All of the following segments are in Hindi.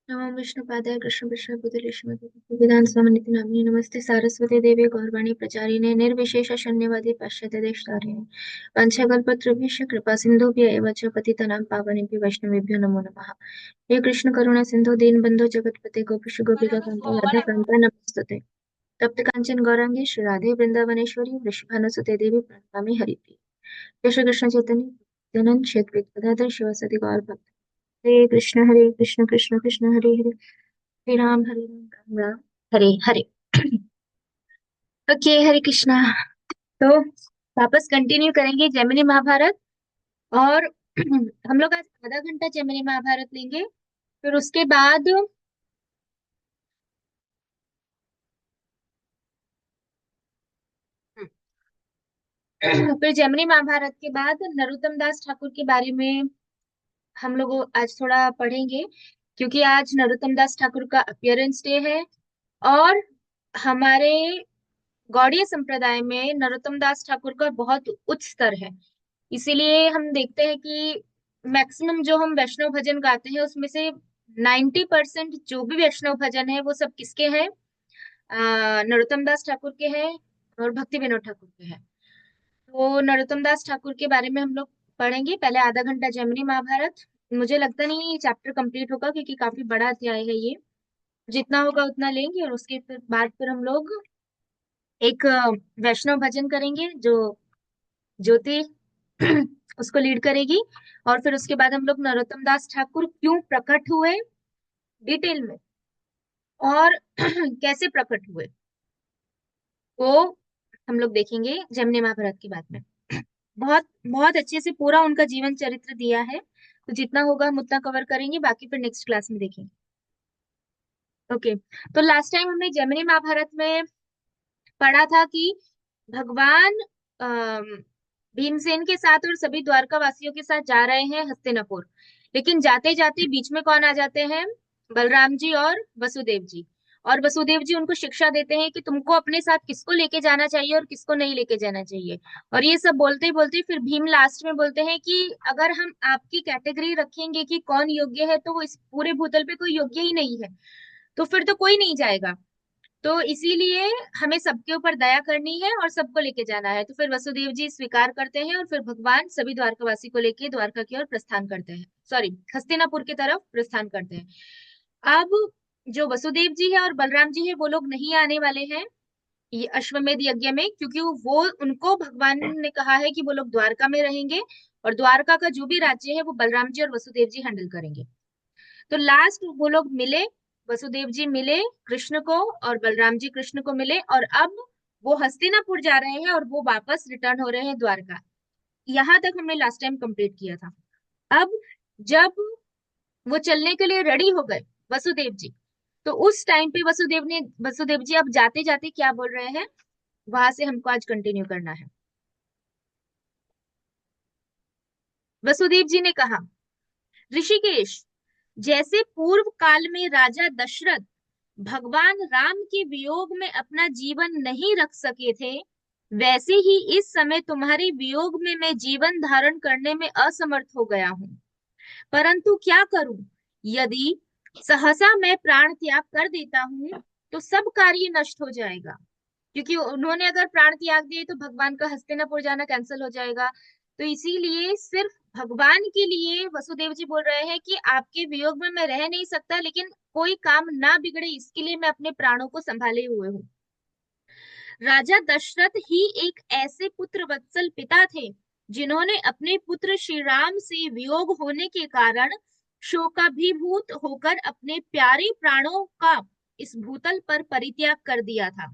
नमो विष्णुपादाय कृष्ण विष्णु बुद्धे विधान समन्वित नामिने नमस्ते सारस्वती देवी गौरवाणी प्रचारिणे निर्विशेष शून्यवादी पाश्चात्य देशतारिणे वंशकल्पतरुभ्यश्च कृपा सिन्धुभ्य एव च पतितानां पावनेभ्यो वैष्णवेभ्यो नमो नमः। हे कृष्ण करुणा सिंधु दीनबंधु जगतपते गोपीश गोपिका कांत राधा कांता नमस्तुते। तप्त कांचन गौरांगी श्री राधे वृंदावनेश्वरी वृषभानुसुते देवी प्रणमामि हरिप्रिय। जय श्री कृष्ण चैतन्य नित्यानंद श्री अद्वैत गदाधर शिवासादि गौर भक्त। हरे कृष्ण कृष्ण कृष्ण हरे हरे, हरे राम राम हरे हरे। ओके, हरे कृष्णा। तो वापस कंटिन्यू करेंगे जैमिनी महाभारत। और हम लोग आज आधा घंटा जैमिनी महाभारत लेंगे। फिर उसके बाद फिर जैमिनी महाभारत के बाद नरोत्तम दास ठाकुर के बारे में हम लोग आज थोड़ा पढ़ेंगे, क्योंकि आज नरोत्तम दास ठाकुर का अपीयरेंस डे है। और हमारे गौड़ीय संप्रदाय में नरोत्तम दास ठाकुर का बहुत उच्च स्तर है। इसीलिए हम देखते हैं कि मैक्सिमम जो हम वैष्णव भजन गाते हैं उसमें से 90% जो भी वैष्णव भजन है वो सब किसके हैं? नरोत्तम दास ठाकुर के हैं और भक्ति विनोद ठाकुर के हैं। तो नरोत्तम दास ठाकुर के बारे में हम लोग पढ़ेंगे। पहले आधा घंटा जैमिनी महाभारत। मुझे लगता नहीं चैप्टर कंप्लीट होगा, क्योंकि काफी बड़ा अध्याय है ये। जितना होगा उतना लेंगे और उसके फिर बाद फिर हम लोग एक वैष्णव भजन करेंगे जो ज्योति उसको लीड करेगी। और फिर उसके बाद हम लोग नरोत्तम दास ठाकुर क्यों प्रकट हुए डिटेल में, और कैसे प्रकट हुए, वो हम लोग देखेंगे जैमिनी महाभारत की बात में। बहुत बहुत अच्छे से पूरा उनका जीवन चरित्र दिया है, तो जितना होगा हम उतना कवर करेंगे, बाकी फिर नेक्स्ट क्लास में देखेंगे। ओके। तो लास्ट टाइम हमने जैमिनी महाभारत में पढ़ा था कि भगवान अम, भीमसेन के साथ और सभी द्वारका वासियों के साथ जा रहे हैं हस्तिनापुर। लेकिन जाते जाते बीच में कौन आ जाते हैं? बलराम जी और वसुदेव जी। और वसुदेव जी उनको शिक्षा देते हैं कि तुमको अपने साथ किसको लेके जाना चाहिए और किसको नहीं लेके जाना चाहिए। और ये सब बोलते ही बोलते फिर भीम लास्ट में बोलते हैं कि अगर हम आपकी कैटेगरी रखेंगे कि कौन योग्य है, तो वो इस पूरे भूतल पे कोई योग्य ही नहीं है, तो फिर तो कोई नहीं जाएगा। तो इसीलिए हमें सबके ऊपर दया करनी है और सबको लेके जाना है। तो फिर वसुदेव जी स्वीकार करते हैं और फिर भगवान सभी द्वारकावासी को लेके द्वारका की ओर प्रस्थान करते हैं, सॉरी हस्तिनापुर की तरफ प्रस्थान करते हैं। अब जो वसुदेव जी है और बलराम जी है वो लोग नहीं आने वाले हैं ये अश्वमेध यज्ञ में, क्योंकि वो उनको भगवान ने कहा है कि वो लोग द्वारका में रहेंगे और द्वारका का जो भी राज्य है वो बलराम जी और वसुदेव जी हैंडल करेंगे। तो लास्ट वो लोग मिले, वसुदेव जी मिले कृष्ण को और बलराम जी कृष्ण को मिले, और अब वो हस्तिनापुर जा रहे हैं और वो वापस रिटर्न हो रहे हैं द्वारका। यहां तक हमने लास्ट टाइम कंप्लीट किया था। अब जब वो चलने के लिए रेडी हो गए वसुदेव जी, तो उस टाइम पे वसुदेव जी अब जाते जाते क्या बोल रहे हैं, वहां से हमको आज कंटिन्यू करना है। वसुदेव जी ने कहा, ऋषिकेश, जैसे पूर्व काल में राजा दशरथ भगवान राम के वियोग में अपना जीवन नहीं रख सके थे, वैसे ही इस समय तुम्हारे वियोग में मैं जीवन धारण करने में असमर्थ हो गया हूँ। परंतु क्या करूं? यदि सहसा मैं प्राण त्याग कर देता हूँ तो सब कार्य नष्ट हो जाएगा, क्योंकि उन्होंने अगर प्राण त्याग दिए तो भगवान का हस्तिनापुर जाना कैंसिल हो जाएगा। तो इसीलिए सिर्फ भगवान के लिए वसुदेव जी बोल रहे हैं कि आपके वियोग में मैं रह नहीं सकता, लेकिन कोई काम ना बिगड़े इसके लिए मैं अपने प्राणों को संभाले हुए हूँ। राजा दशरथ ही एक ऐसे पुत्र वत्सल पिता थे जिन्होंने अपने पुत्र श्री राम से वियोग होने के कारण शोकाभिभूत होकर अपने प्यारे प्राणों का इस भूतल पर परित्याग कर दिया था।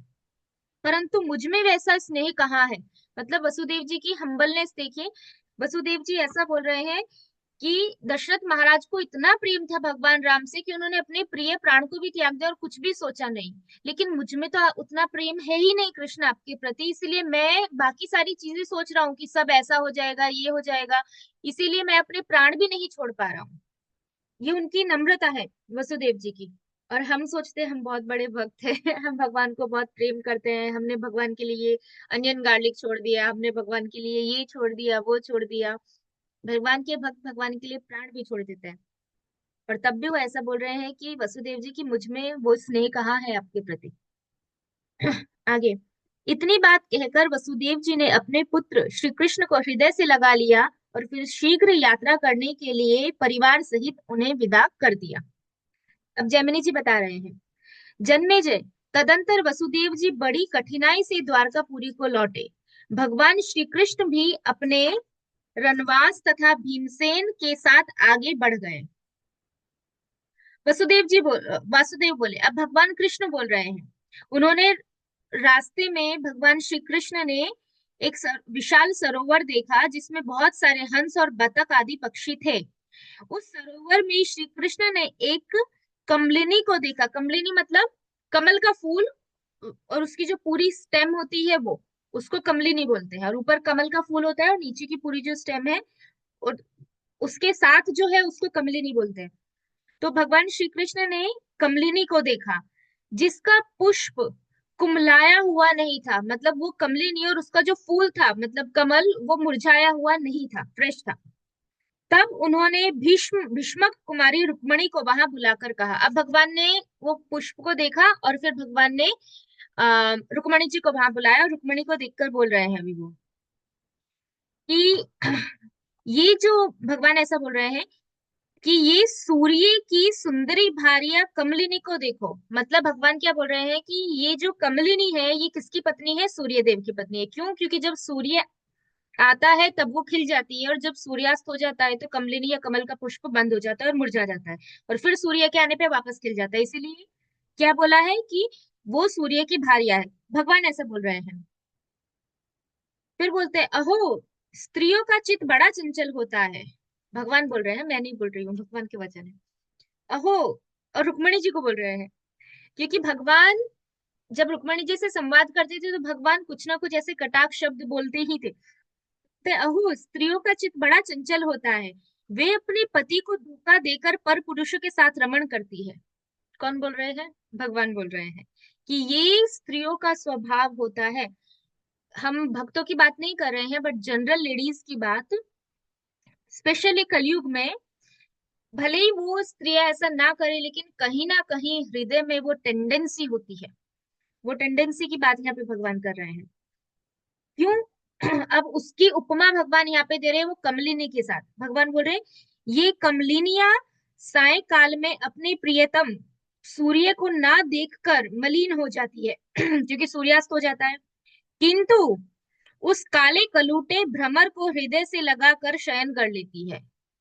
परंतु मुझ में वैसा स्नेह कहाँ है? मतलब वसुदेव जी की हम्बलनेस देखिए। वसुदेव जी ऐसा बोल रहे हैं कि दशरथ महाराज को इतना प्रेम था भगवान राम से कि उन्होंने अपने प्रिय प्राण को भी त्याग दिया और कुछ भी सोचा नहीं। लेकिन मुझ में तो उतना प्रेम है ही नहीं कृष्ण आपके प्रति, इसीलिए मैं बाकी सारी चीजें सोच रहा हूँ कि सब ऐसा हो जाएगा, ये हो जाएगा, इसीलिए मैं अपने प्राण भी नहीं छोड़ पा रहा हूँ। ये उनकी नम्रता है वसुदेव जी की। और हम सोचते हैं हम बहुत बड़े भक्त हैं हम भगवान को बहुत प्रेम करते हैं, हमने भगवान के लिए अनियन गार्लिक छोड़ दिया, हमने भगवान के लिए ये छोड़ दिया वो छोड़ दिया। भगवान के भक्त भगवान के लिए प्राण भी छोड़ देते हैं। और तब भी वो ऐसा बोल रहे हैं कि वसुदेव जी की मुझ में वो स्नेह कहाँ है आपके प्रति। आगे, इतनी बात कहकर वसुदेव जी ने अपने पुत्र श्री कृष्ण को हृदय से लगा लिया और फिर शीघ्र यात्रा करने के लिए परिवार सहित उन्हें विदा कर दिया। अब जैमिनी जी बता रहे हैं, जन्मेजय, तदंतर वसुदेव जी बड़ी कठिनाई से द्वारकापुरी को लौटे। भगवान श्री कृष्ण भी अपने रनवास तथा भीमसेन के साथ आगे बढ़ गए। वासुदेव बोले, अब भगवान कृष्ण बोल रहे हैं। उन्होंने रास्ते में भगवान श्री कृष्ण ने एक विशाल सरोवर देखा जिसमें बहुत सारे हंस और बतख आदि पक्षी थे। उस सरोवर में श्री कृष्ण ने एक कमलिनी को देखा। कमलिनी मतलब कमल का फूल, और उसकी जो पूरी स्टेम होती है वो, उसको कमलिनी बोलते हैं। और ऊपर कमल का फूल होता है और नीचे की पूरी जो स्टेम है और उसके साथ जो है उसको कमलिनी बोलते हैं। तो भगवान श्री कृष्ण ने कमलिनी को देखा जिसका पुष्प कुमलाया हुआ नहीं था, मतलब वो कमलिनी और उसका जो फूल था मतलब कमल, वो मुरझाया हुआ नहीं था, फ्रेश था। तब उन्होंने भीष्मक कुमारी रुक्मणी को वहां बुलाकर कहा। अब भगवान ने वो पुष्प को देखा और फिर भगवान ने रुक्मणी जी को वहां बुलाया और रुक्मणी को देखकर बोल रहे हैं अभी वो कि ये जो भगवान ऐसा बोल रहे हैं कि ये सूर्य की सुंदरी भार्या कमलिनी को देखो। मतलब भगवान क्या बोल रहे हैं कि ये जो कमलिनी है ये किसकी पत्नी है? सूर्य देव की पत्नी है। क्यों? क्योंकि जब सूर्य आता है तब वो खिल जाती है और जब सूर्यास्त हो जाता है तो कमलिनी या कमल का पुष्प बंद हो जाता है और मुरझा जाता है और फिर सूर्य के आने पे वापस खिल जाता है। इसीलिए क्या बोला है कि वो सूर्य की भार्या है। भगवान ऐसा बोल रहे हैं। फिर बोलते हैं, अहो, स्त्रियों का चित्त बड़ा चंचल होता है। भगवान बोल रहे हैं, मैं नहीं बोल रही हूँ, भगवान के वचन है। अहो, और रुक्मणी जी को बोल रहे हैं क्योंकि भगवान जब रुक्मणी जी से संवाद करते थे तो भगवान कुछ ना कुछ ऐसे कटाक्ष शब्द बोलते ही थे। तो अहो, स्त्रियों का चित्त बड़ा चंचल होता है, वे अपने पति को धोखा देकर पर पुरुषों के साथ रमण करती है। कौन बोल रहे हैं? भगवान बोल रहे हैं कि ये स्त्रियों का स्वभाव होता है। हम भक्तों की बात नहीं कर रहे हैं बट जनरल लेडीज की बात, स्पेशली कलयुग में। भले ही वो स्त्रियां ऐसा ना करे लेकिन कहीं ना कहीं हृदय में वो टेंडेंसी होती है। वो टेंडेंसी की बात यहाँ पे भगवान कर रहे हैं। क्यों? अब उसकी उपमा भगवान यहाँ पे दे रहे हैं वो कमलिनी के साथ। भगवान बोल रहे हैं ये कमलिनियां साय काल में अपने प्रियतम सूर्य को ना देखकर मलिन हो जाती है क्योंकि सूर्यास्त हो जाता है, किंतु उस काले कलूटे भ्रमर को हृदय से लगाकर शयन कर लेती है।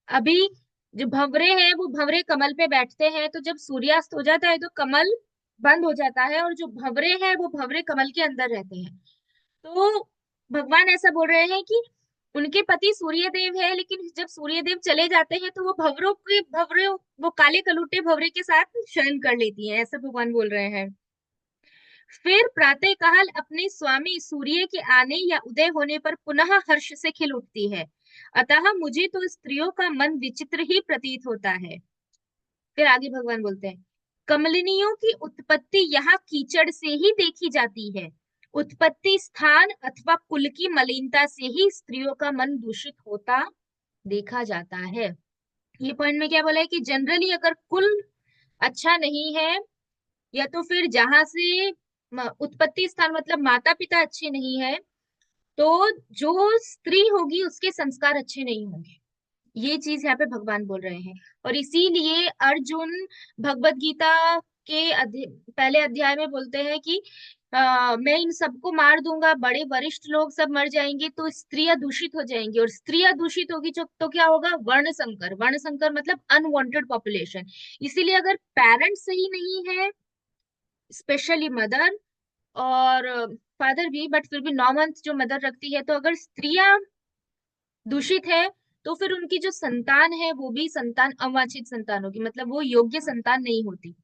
अभी जो भंवरे हैं वो भंवरे कमल पे बैठते हैं, तो जब सूर्यास्त हो जाता है तो कमल बंद हो जाता है और जो भंवरे हैं वो भंवरे कमल के अंदर रहते हैं। तो भगवान ऐसा बोल रहे हैं कि उनके पति सूर्य देव है, लेकिन जब सूर्य देव चले जाते हैं तो वो भवरे वो काले कलूटे भवरे के साथ शयन कर लेती हैं, ऐसा भगवान बोल रहे हैं। फिर प्रातःकाल अपने स्वामी सूर्य के आने या उदय होने पर पुनः हर्ष से खिल उठती है। अतः मुझे तो स्त्रियों का मन विचित्र ही प्रतीत होता है। फिर आगे भगवान बोलते हैं, कमलिनियों की उत्पत्ति यहाँ कीचड़ से ही देखी जाती है। उत्पत्ति स्थान अथवा कुल की मलिनता से ही स्त्रियों का मन दूषित होता देखा जाता है। ये पॉइंट में क्या बोला है कि जनरली अगर कुल अच्छा नहीं है या तो फिर जहां से उत्पत्ति स्थान मतलब माता पिता अच्छे नहीं है, तो जो स्त्री होगी उसके संस्कार अच्छे नहीं होंगे। ये चीज यहाँ पे भगवान बोल रहे हैं। और इसीलिए अर्जुन भगवत गीता के पहले अध्याय में बोलते हैं कि मैं इन सबको मार दूंगा, बड़े वरिष्ठ लोग सब मर जाएंगे तो स्त्रियां दूषित हो जाएंगी, और स्त्रियां दूषित होगी तो क्या होगा? वर्ण संकर। वर्ण संकर मतलब अनवांटेड पॉपुलेशन। इसीलिए अगर पेरेंट्स सही नहीं है, स्पेशली मदर और फादर भी, बट फिर भी 9 मंथ जो मदर रखती है, तो अगर स्त्रियां दूषित है तो फिर उनकी जो संतान है वो भी संतान अवांछित संतान होगी, मतलब वो योग्य संतान नहीं होती।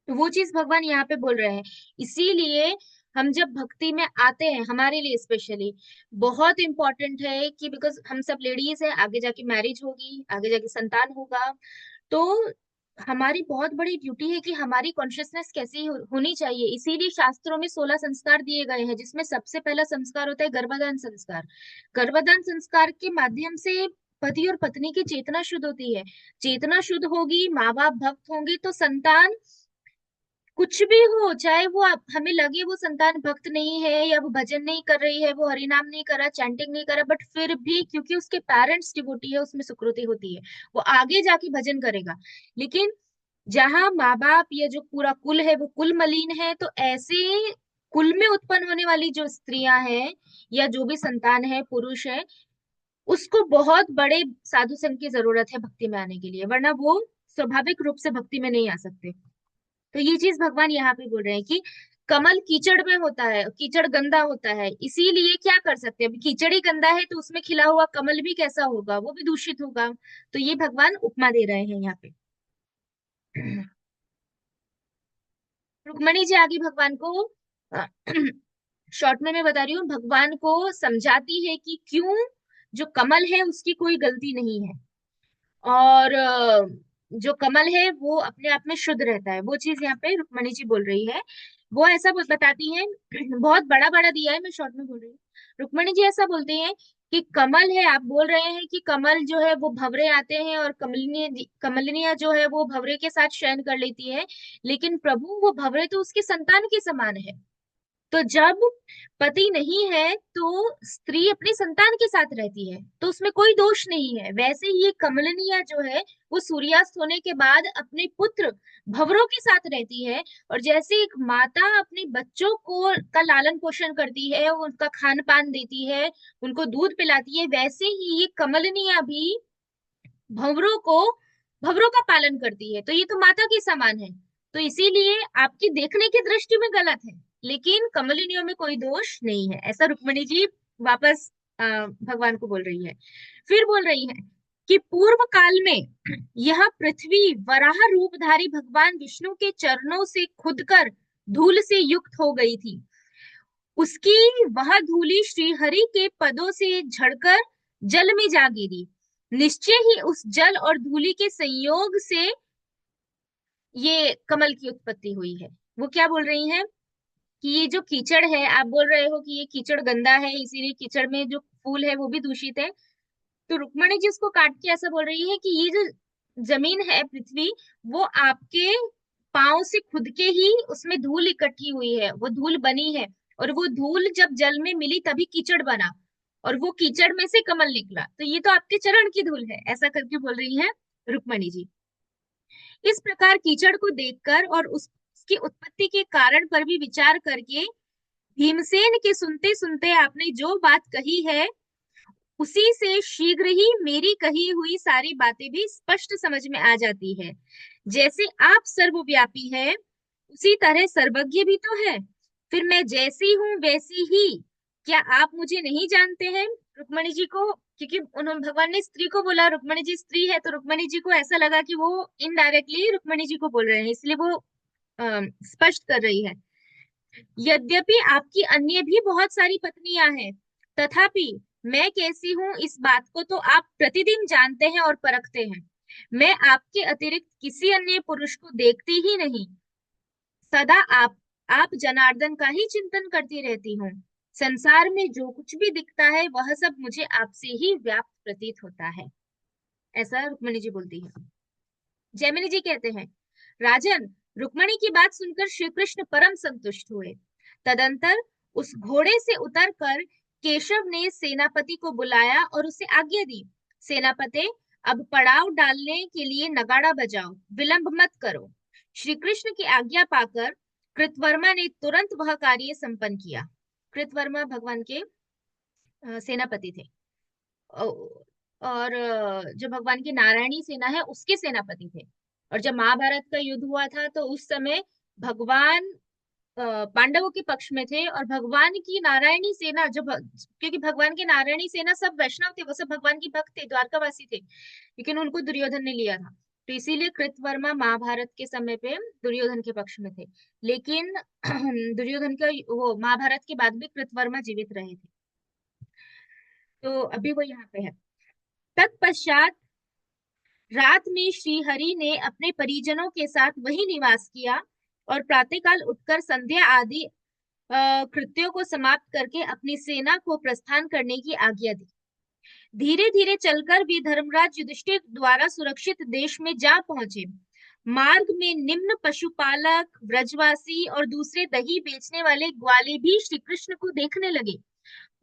तो वो चीज भगवान यहाँ पे बोल रहे हैं। इसीलिए हम जब भक्ति में आते हैं, हमारे लिए स्पेशली बहुत इंपॉर्टेंट है कि बिकॉज हम सब लेडीज है, आगे जाके मैरिज होगी, आगे जाके संतान होगा, तो हमारी बहुत बड़ी ड्यूटी है कि हमारी कॉन्शियसनेस कैसी होनी चाहिए। इसीलिए शास्त्रों में 16 संस्कार दिए गए हैं, जिसमें सबसे पहला संस्कार होता है गर्भाधान संस्कार। गर्भाधान संस्कार के माध्यम से पति और पत्नी की चेतना शुद्ध होती है। चेतना शुद्ध होगी, माँ बाप भक्त होंगे, तो संतान कुछ भी हो, चाहे वो हमें लगे वो संतान भक्त नहीं है, या वो भजन नहीं कर रही है, वो हरिनाम नहीं कर रहा, चैंटिंग नहीं कर रहा, बट फिर भी क्योंकि उसके पेरेंट्स डिवोटी है, उसमें सुकृति होती है, वो आगे जाके भजन करेगा। लेकिन जहां माँ बाप या जो पूरा कुल है वो कुल मलिन है, तो ऐसे कुल में उत्पन्न होने वाली जो स्त्रियां हैं या जो भी संतान है, पुरुष है, उसको बहुत बड़े साधु संघ की जरूरत है भक्ति में आने के लिए, वरना वो स्वाभाविक रूप से भक्ति में नहीं आ सकते। तो ये चीज भगवान यहाँ पे बोल रहे हैं कि कमल कीचड़ में होता है, कीचड़ गंदा होता है, इसीलिए क्या कर सकते हैं, अभी कीचड़ ही गंदा है तो उसमें खिला हुआ कमल भी कैसा होगा, वो भी दूषित होगा। तो ये भगवान उपमा दे रहे हैं यहाँ पे। रुक्मणी जी आगे भगवान को शॉर्ट में मैं बता रही हूँ, भगवान को समझाती है कि क्यों जो कमल है उसकी कोई गलती नहीं है, और जो कमल है वो अपने आप में शुद्ध रहता है, वो चीज यहाँ पे रुक्मणी जी बोल रही है। वो ऐसा बताती है, बहुत बड़ा बड़ा दिया है, मैं शॉर्ट में बोल रही हूँ। रुक्मणी जी ऐसा बोलते हैं कि कमल है, आप बोल रहे हैं कि कमल जो है वो भंवरे आते हैं और कमलिनियां जो है वो भंवरे के साथ शयन कर लेती है, लेकिन प्रभु वो भंवरे तो उसके संतान के समान है। तो जब पति नहीं है तो स्त्री अपनी संतान के साथ रहती है, तो उसमें कोई दोष नहीं है। वैसे ही ये कमलनिया जो है वो सूर्यास्त होने के बाद अपने पुत्र भंवरों के साथ रहती है, और जैसे एक माता अपने बच्चों को का लालन पोषण करती है, उनका खान पान देती है, उनको दूध पिलाती है, वैसे ही ये कमलनिया भी भंवरों को भंवरों का पालन करती है, तो ये तो माता के समान है। तो इसीलिए आपकी देखने की दृष्टि में गलत है, लेकिन कमलिनियों में कोई दोष नहीं है, ऐसा रुक्मिणी जी वापस भगवान को बोल रही है। फिर बोल रही है कि पूर्व काल में यह पृथ्वी वराह रूपधारी भगवान विष्णु के चरणों से खुदकर धूल से युक्त हो गई थी। उसकी वह धूलि श्रीहरि के पदों से झड़कर जल में जा गिरी। निश्चय ही उस जल और धूलि के संयोग से ये कमल की उत्पत्ति हुई है। वो क्या बोल रही हैं कि ये जो कीचड़ है, आप बोल रहे हो कि ये कीचड़ गंदा है, इसीलिए कीचड़ में जो फूल है वो भी दूषित है। तो रुक्मणी जी उसको काट के ऐसा बोल रही है कि ये जो जमीन है पृथ्वी, वो आपके पांव से खुद के ही उसमें धूल इकट्ठी हुई है, वो धूल बनी है, और वो धूल जब जल में मिली तभी कीचड़ बना, और वो कीचड़ में से कमल निकला, तो ये तो आपके चरण की धूल है, ऐसा करके बोल रही है रुक्मणी जी। इस प्रकार कीचड़ को देखकर और उसकी उत्पत्ति के कारण पर भी विचार करके भीमसेन के सुनते सुनते आपने जो बात कही है, उसी से शीघ्र ही मेरी कही हुई सारी बातें भी स्पष्ट समझ में आ जाती है। जैसे आप सर्वव्यापी है, उसी तरह सर्वज्ञ भी तो है। फिर मैं जैसी हूँ वैसी ही, क्या आप मुझे नहीं जानते हैं? रुक्मणी जी को, क्योंकि उन्होंने भगवान ने स्त्री को बोला, रुक्मणी जी स्त्री है, तो रुक्मणी जी को ऐसा लगा कि वो इनडायरेक्टली रुक्मणी जी को बोल रहे हैं, इसलिए वो स्पष्ट कर रही है। यद्यपि आपकी अन्य भी बहुत सारी पत्नियां हैं, तथापि मैं कैसी हूँ इस बात को तो आप प्रतिदिन जानते हैं और परखते हैं। मैं आपके अतिरिक्त किसी अन्य पुरुष को देखती ही नहीं, सदा आप जनार्दन का ही चिंतन करती रहती हूँ। संसार में जो कुछ भी दिखता है वह सब मुझे आपसे ही व्याप्त प्रतीत होता है, ऐसा रुक्मिणी जी बोलती है। जैमिनी जी कहते हैं, राजन, रुक्मणी की बात सुनकर श्री कृष्ण परम संतुष्ट हुए। तदंतर उस घोड़े से उतरकर केशव ने सेनापति को बुलाया और उसे आज्ञा दी, सेनापते, अब पड़ाव डालने के लिए नगाड़ा बजाओ, विलंब मत करो। श्री कृष्ण की आज्ञा पाकर कृतवर्मा ने तुरंत वह कार्य संपन्न किया। कृतवर्मा भगवान के सेनापति थे, और जो भगवान की नारायणी सेना है उसके सेनापति थे। और जब महाभारत का युद्ध हुआ था तो उस समय भगवान पांडवों के पक्ष में थे, और भगवान की नारायणी सेना क्योंकि भगवान की नारायणी सेना सब वैष्णव थे, वो सब भगवान की भक्त थे, द्वारकावासी थे, लेकिन उनको दुर्योधन ने लिया था, तो इसीलिए कृतवर्मा महाभारत के समय पे दुर्योधन के पक्ष में थे। लेकिन दुर्योधन का वो महाभारत के बाद भी कृतवर्मा जीवित रहे थे, तो अभी वो यहाँ पे है। तत्पश्चात रात में श्री हरि ने अपने परिजनों के साथ वही निवास किया, और प्रातःकाल उठकर संध्या आदि कृत्यों को समाप्त करके अपनी सेना को प्रस्थान करने की आज्ञा दी। धीरे धीरे चलकर वे धर्मराज युधिष्ठिर द्वारा सुरक्षित देश में जा पहुंचे। मार्ग में निम्न पशुपालक, ब्रजवासी और दूसरे दही बेचने वाले ग्वाले भी श्री कृष्ण को देखने लगे।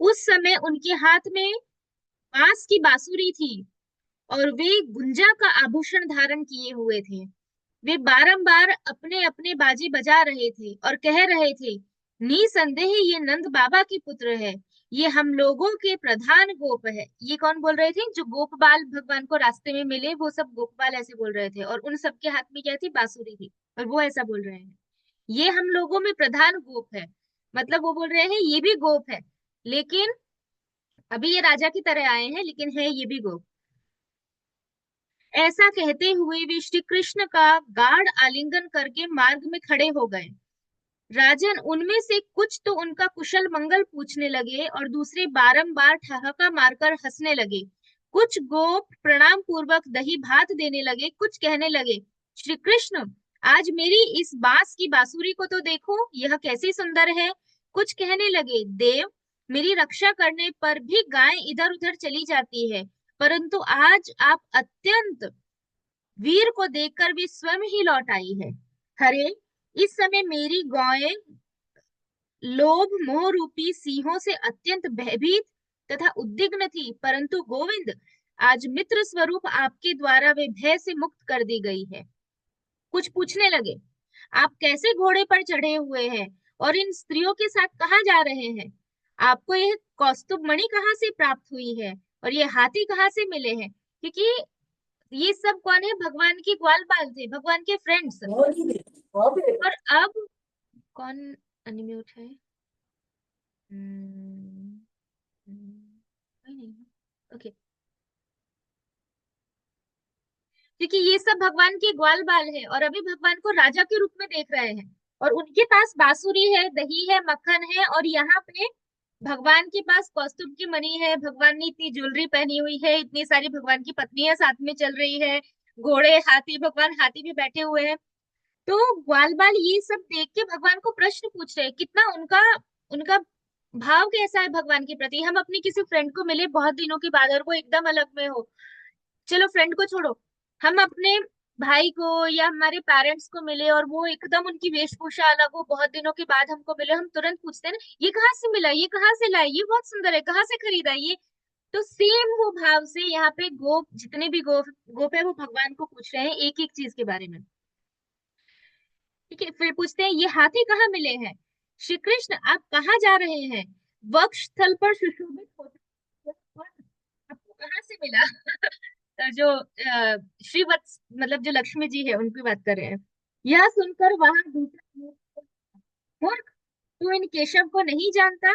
उस समय उनके हाथ में बांस की बांसुरी थी और वे गुंजा का आभूषण धारण किए हुए थे। वे बारंबार अपने अपने बाजे बजा रहे थे और कह रहे थे, निसंदेह ये नंद बाबा के पुत्र है, ये हम लोगों के प्रधान गोप है। ये कौन बोल रहे थे? जो गोपबाल भगवान को रास्ते में मिले, वो सब गोपबाल ऐसे बोल रहे थे, और उन सबके हाथ में क्या थी? बांसुरी थी, और वो ऐसा बोल रहे हैं, ये हम लोगों में प्रधान गोप है। मतलब वो बोल रहे हैं ये भी गोप है, लेकिन अभी ये राजा की तरह आए हैं, लेकिन है ये भी गोप। ऐसा कहते हुए वे श्री कृष्ण का गाढ़ आलिंगन करके मार्ग में खड़े हो गए। राजन, उनमें से कुछ तो उनका कुशल मंगल पूछने लगे और दूसरे बारंबार ठहाका मारकर हंसने लगे। कुछ गोप प्रणाम पूर्वक दही भात देने लगे, कुछ कहने लगे, श्री कृष्ण, आज मेरी इस बांस की बांसुरी को तो देखो, यह कैसी सुंदर है। कुछ कहने लगे, देव, मेरी रक्षा करने पर भी गाय इधर उधर चली जाती है, परंतु आज आप अत्यंत वीर को देखकर भी स्वयं ही लौट आई है। हरे, इस समय मेरी गौएं लोभ मोह रूपी सिंहों से अत्यंत भयभीत तथा उद्विग्न थी, परंतु गोविंद, आज मित्र स्वरूप आपके द्वारा वे भय से मुक्त कर दी गई है। कुछ पूछने लगे, आप कैसे घोड़े पर चढ़े हुए हैं और इन स्त्रियों के साथ कहाँ जा रहे हैं? आपको यह कौस्तुभ मणि कहाँ से प्राप्त हुई है और ये हाथी कहाँ से मिले हैं? क्योंकि ये सब कौन है? भगवान की ग्वालपाल थे, भगवान के फ्रेंड्स। और अब कौन अनम्यूट है? हम्म, कोई नहीं। ओके, क्योंकि ये सब भगवान के ग्वाल बाल है और अभी भगवान को राजा के रूप में देख रहे हैं, और उनके पास बांसुरी है, दही है, मक्खन है, और यहाँ पे भगवान के पास कौस्तुभ की मणि है, भगवान ने इतनी ज्वेलरी पहनी हुई है, इतनी सारी भगवान की पत्नियां साथ में चल रही है, घोड़े, हाथी, भगवान हाथी भी बैठे हुए हैं। तो ग्वाल बाल ये सब देख के भगवान को प्रश्न पूछ रहे हैं, कितना उनका उनका भाव कैसा है भगवान के प्रति। हम अपनी किसी फ्रेंड को मिले बहुत दिनों के बाद और वो एकदम अलग में हो, चलो फ्रेंड को छोड़ो, हम अपने भाई को या हमारे पेरेंट्स को मिले और वो एकदम उनकी वेशभूषा अलग हो, बहुत दिनों के बाद हमको मिले, हम तुरंत पूछते हैं ना, ये कहाँ से मिला, ये कहाँ से लाए, ये बहुत सुंदर है, कहाँ से खरीदा ये। तो सेम वो भाव से यहाँ पे गोप, जितने भी गोप गोप है, वो भगवान को पूछ रहे हैं एक एक चीज के बारे में। ठीक है, फिर पूछते हैं, ये हाथी कहाँ मिले हैं? श्री कृष्ण, आप कहाँ जा रहे हैं? वक्ष स्थल पर सुशोभित होते आपको कहाँ से मिला? जो श्रीवत्स, मतलब जो लक्ष्मी जी है उनकी बात कर रहे हैं। यह सुनकर वहां दूसरा, मूर्ख, तू इन केशव को नहीं जानता?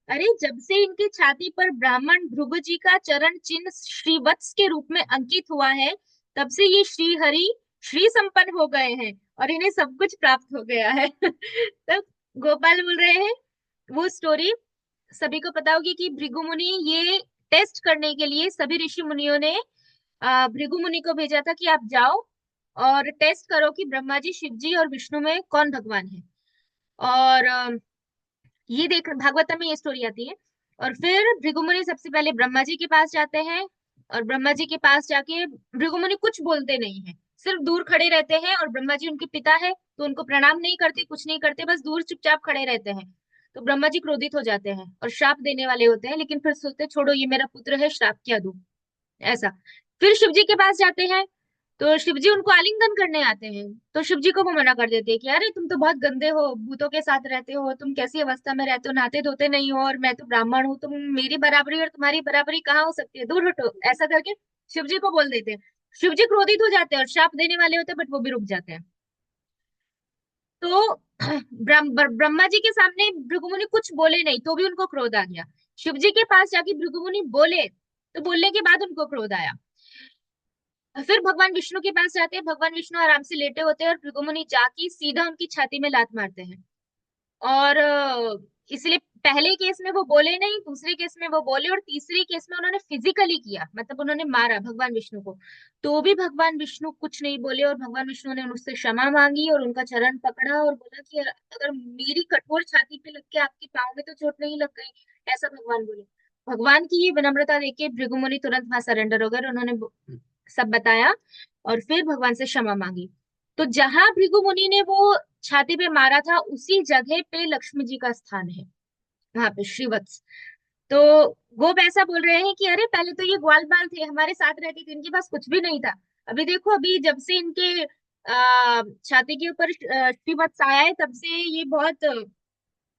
अरे, जब से इनकी छाती पर ब्राह्मण भृगु जी का चरण चिन्ह श्रीवत्स के रूप में अंकित हुआ है, तब से ये श्री हरि श्री संपन्न हो गए हैं और इन्हें सब कुछ प्राप्त हो गया है। तब गोपाल बोल रहे हैं, वो स्टोरी सभी को पता होगी कि भृगु मुनि ये टेस्ट करने के लिए सभी ऋषि मुनियों ने भृगु मुनि को भेजा था कि आप जाओ और टेस्ट करो कि ब्रह्मा जी, शिव जी और विष्णु में कौन भगवान है। और ये देख, भागवतम में ये स्टोरी आती है। और फिर भृगु मुनि सबसे पहले ब्रह्मा जी के पास जाते हैं, और ब्रह्मा जी के पास जाके भृगु मुनि कुछ बोलते नहीं है, सिर्फ दूर खड़े रहते हैं, और ब्रह्मा जी उनके पिता है तो उनको प्रणाम नहीं करते, कुछ नहीं करते, बस दूर चुपचाप खड़े रहते हैं। तो ब्रह्मा जी क्रोधित हो जाते हैं और श्राप देने वाले होते हैं, लेकिन फिर सोचते हैं, छोड़ो, ये मेरा पुत्र है, श्राप क्या दूं, ऐसा। फिर शिव जी के पास जाते हैं, तो शिव जी उनको आलिंगन करने आते हैं, तो शिव जी को वो मना कर देते हैं कि अरे, तुम तो बहुत गंदे हो, भूतों के साथ रहते हो, तुम कैसी अवस्था में रहते हो, नहाते धोते नहीं हो, और मैं तो ब्राह्मण हूँ, तुम मेरी बराबरी और तुम्हारी बराबरी कहाँ हो सकती है, दूर हटो, ऐसा करके शिव जी को बोल देते हैं। शिव जी क्रोधित हो जाते हैं और श्राप देने वाले होते हैं, बट वो भी रुक जाते हैं। तो ब्रह्मा जी के सामने भृगु मुनि कुछ बोले नहीं, तो भी उनको क्रोध आ गया। शिव जी के पास जाके भृगु मुनि बोले, तो बोलने के बाद उनको क्रोध आया। फिर भगवान विष्णु के पास जाते हैं, भगवान विष्णु आराम से लेटे होते हैं और भृगु मुनि जाके सीधा उनकी छाती में लात मारते हैं। और इसलिए पहले केस में वो बोले नहीं, दूसरे केस में वो बोले, और तीसरे केस में उन्होंने फिजिकली किया, मतलब उन्होंने मारा भगवान विष्णु को। तो भी भगवान विष्णु कुछ नहीं बोले, और भगवान विष्णु ने उनसे क्षमा मांगी और उनका चरण पकड़ा और बोला कि अगर मेरी कठोर छाती पे लग के आपके पाँव में तो चोट नहीं लग गई, ऐसा भगवान बोले। भगवान की ये विनम्रता देख के भृगु मुनि तुरंत वहां सरेंडर हो गए, उन्होंने सब बताया और फिर भगवान से क्षमा मांगी। तो जहां भृगु मुनि ने वो छाती पे मारा था, उसी जगह पे लक्ष्मी जी का स्थान है, वहां पे श्रीवत्स। तो गोप ऐसा बोल रहे हैं कि अरे पहले तो ये ग्वाल बाल थे, हमारे साथ रहते थे, इनके पास कुछ भी नहीं था। अभी देखो, अभी जब से इनके छाती के ऊपर श्रीवत्स आया है, तब से ये बहुत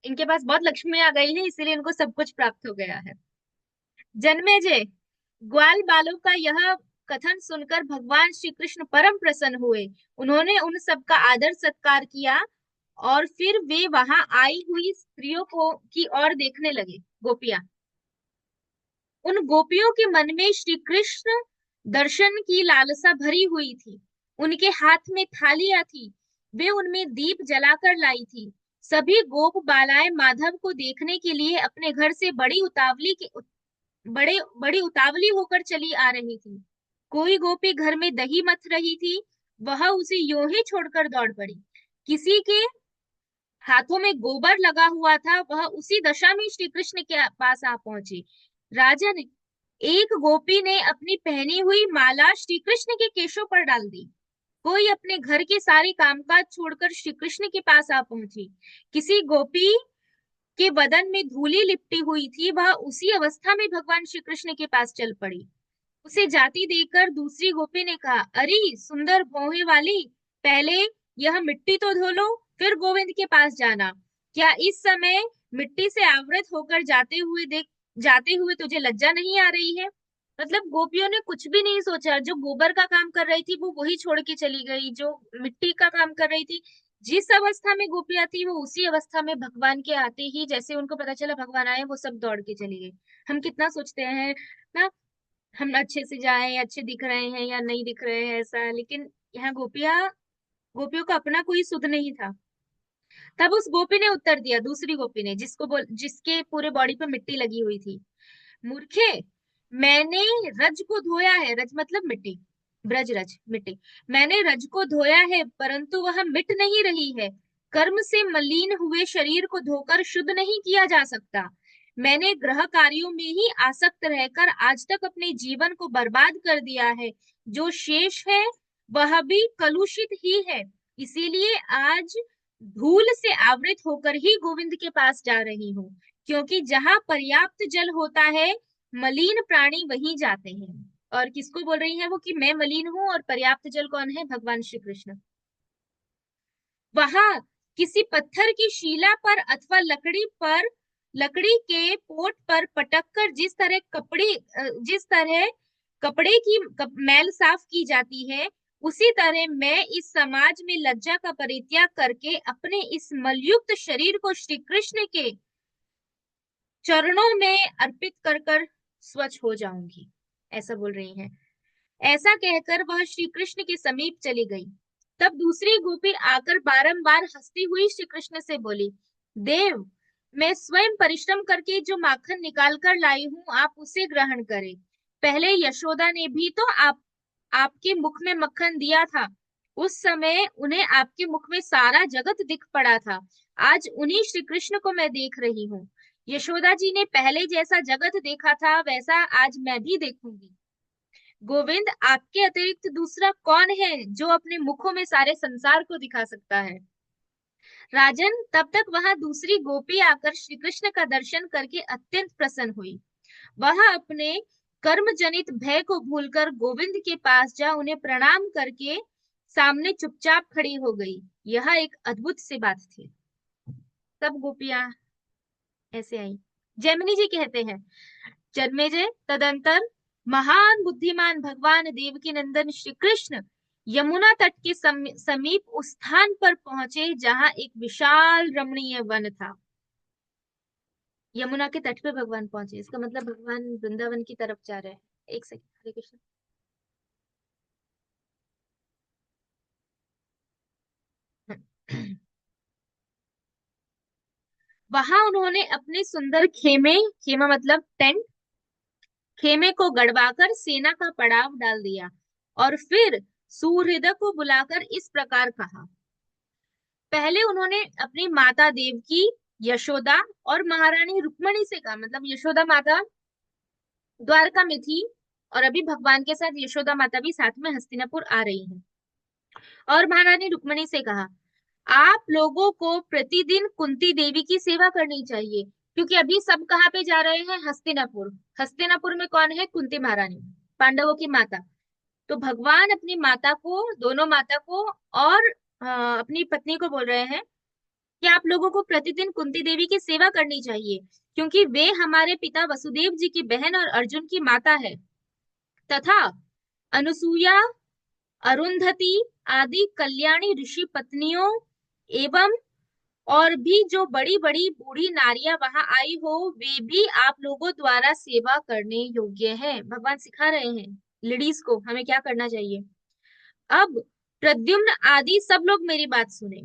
इनके पास बहुत लक्ष्मी आ गई है, इसीलिए इनको सब कुछ प्राप्त हो गया है। जन्मेजय, ग्वाल बालों का यह कथन सुनकर भगवान श्री कृष्ण परम प्रसन्न हुए। उन्होंने उन सबका आदर सत्कार किया और फिर वे वहां आई हुई स्त्रियों को की ओर देखने लगे, गोपियां। उन गोपियों के मन में श्री कृष्ण दर्शन की लालसा भरी हुई थी। उनके हाथ में थालियां थी, वे उनमें दीप जलाकर लाई थी। सभी गोप बालाएं माधव को देखने के लिए अपने घर से बड़ी उतावली होकर चली आ रही थी। कोई गोपी घर में दही मथ रही थी, वह उसे यूं ही छोड़कर दौड़ पड़ी। किसी के हाथों में गोबर लगा हुआ था, वह उसी दशा में श्री कृष्ण के पास आ पहुंची। राजन, एक गोपी ने अपनी पहनी हुई माला श्री कृष्ण के केशों पर डाल दी। कोई अपने घर के सारे कामकाज छोड़कर श्री कृष्ण के पास आ पहुंची। किसी गोपी के बदन में धूली लिपटी हुई थी, वह उसी अवस्था में भगवान श्री कृष्ण के पास चल पड़ी। उसे जाती देखकर दूसरी गोपी ने कहा, अरे सुंदर भौहें वाली, पहले यह मिट्टी तो धो लो, फिर गोविंद के पास जाना। क्या इस समय मिट्टी से आवृत होकर जाते हुए तुझे लज्जा नहीं आ रही है? मतलब गोपियों ने कुछ भी नहीं सोचा, जो गोबर का काम कर रही थी वो वही छोड़ के चली गई, जो मिट्टी का काम कर रही थी। जिस अवस्था में गोपियां थी वो उसी अवस्था में भगवान के आते ही जैसे उनको पता चला भगवान आए, वो सब दौड़ के चली गई। हम कितना सोचते हैं ना, हम अच्छे से जाएं, अच्छे दिख रहे हैं या नहीं दिख रहे हैं ऐसा, लेकिन यहाँ गोपियों का अपना कोई सुध नहीं था। तब उस गोपी ने उत्तर दिया, दूसरी गोपी ने, जिसके पूरे बॉडी पे मिट्टी लगी हुई थी, मूर्खे, मैंने रज को धोया है, रज मतलब मिट्टी, ब्रज रज मिट्टी। मैंने रज को धोया है, परंतु वह मिट नहीं रही है। कर्म से मलिन हुए शरीर को धोकर शुद्ध नहीं किया जा सकता। मैंने ग्रह कार्यों में ही आसक्त रहकर आज तक अपने जीवन को बर्बाद कर दिया है। जो शेष है वह भी कलुषित ही है। इसीलिए आज धूल से आवृत होकर ही गोविंद के पास जा रही हूँ, क्योंकि जहाँ पर्याप्त जल होता है, मलिन प्राणी वहीं जाते हैं। और किसको बोल रही है वो कि मैं मलिन हूं, और पर्याप्त जल कौन है? भगवान श्री कृष्ण। वहां किसी पत्थर की शिला पर अथवा लकड़ी के पोट पर पटक कर जिस तरह कपड़े की मैल साफ की जाती है, उसी तरह मैं इस समाज में लज्जा का परित्याग करके अपने इस मलयुक्त शरीर को श्री कृष्ण के चरणों में अर्पित कर कर स्वच्छ हो जाऊंगी, ऐसा बोल रही हैं। ऐसा कहकर वह श्री कृष्ण के समीप चली गई। तब दूसरी गोपी आकर बारंबार हंसती हुई श्री कृष्ण से बोली, देव, मैं स्वयं परिश्रम करके जो माखन निकाल कर लाई हूँ, आप उसे ग्रहण करें। पहले यशोदा ने भी तो आपके मुख में मक्खन दिया था। उस समय उन्हें आपके मुख में सारा जगत दिख पड़ा था। आज उन्हीं श्री कृष्ण को मैं देख रही हूँ। यशोदा जी ने पहले जैसा जगत देखा था, वैसा आज मैं भी देखूंगी। गोविंद, आपके अतिरिक्त दूसरा कौन है जो अपने मुखों में सारे संसार को दिखा सकता है? राजन, तब तक वहां दूसरी गोपी आकर श्री कृष्ण का दर्शन करके अत्यंत प्रसन्न हुई। वह अपने कर्म जनित भय को भूलकर गोविंद के पास जा उन्हें प्रणाम करके सामने चुपचाप खड़ी हो गई। यह एक अद्भुत सी बात थी। तब गोपियां ऐसे आई। जैमिनी जी कहते हैं, जन्मेजय, तदंतर महान बुद्धिमान भगवान देवकी नंदन श्री कृष्ण यमुना तट के समीप उस स्थान पर पहुंचे जहां एक विशाल रमणीय वन था। यमुना के तट पे भगवान पहुंचे, इसका मतलब भगवान वृंदावन की तरफ जा रहे हैं। एक सेकंड, हरे कृष्ण। वहां उन्होंने अपने सुंदर खेमा मतलब टेंट, खेमे को गड़वाकर सेना का पड़ाव डाल दिया और फिर सुहृद को बुलाकर इस प्रकार कहा। पहले उन्होंने अपनी माता देवकी, यशोदा और महारानी रुक्मणी से कहा, मतलब यशोदा माता द्वारका में थी, और अभी भगवान के साथ यशोदा माता भी साथ में हस्तिनापुर आ रही है। और महारानी रुक्मणी से कहा, आप लोगों को प्रतिदिन कुंती देवी की सेवा करनी चाहिए, क्योंकि अभी सब कहाँ पे जा रहे हैं? हस्तिनापुर। हस्तिनापुर में कौन है? कुंती महारानी, पांडवों की माता। तो भगवान अपनी माता को, दोनों माता को और अपनी पत्नी को बोल रहे हैं कि आप लोगों को प्रतिदिन कुंती देवी की सेवा करनी चाहिए, क्योंकि वे हमारे पिता वसुदेव जी की बहन और अर्जुन की माता है, तथा अनुसुईया, अरुंधति आदि कल्याणी ऋषि पत्नियों एवं और भी जो बड़ी बड़ी बूढ़ी नारियां वहां आई हो, वे भी आप लोगों द्वारा सेवा करने योग्य है। भगवान सिखा रहे हैं लेडीज को हमें क्या करना चाहिए। अब प्रद्युम्न आदि सब लोग मेरी बात सुने।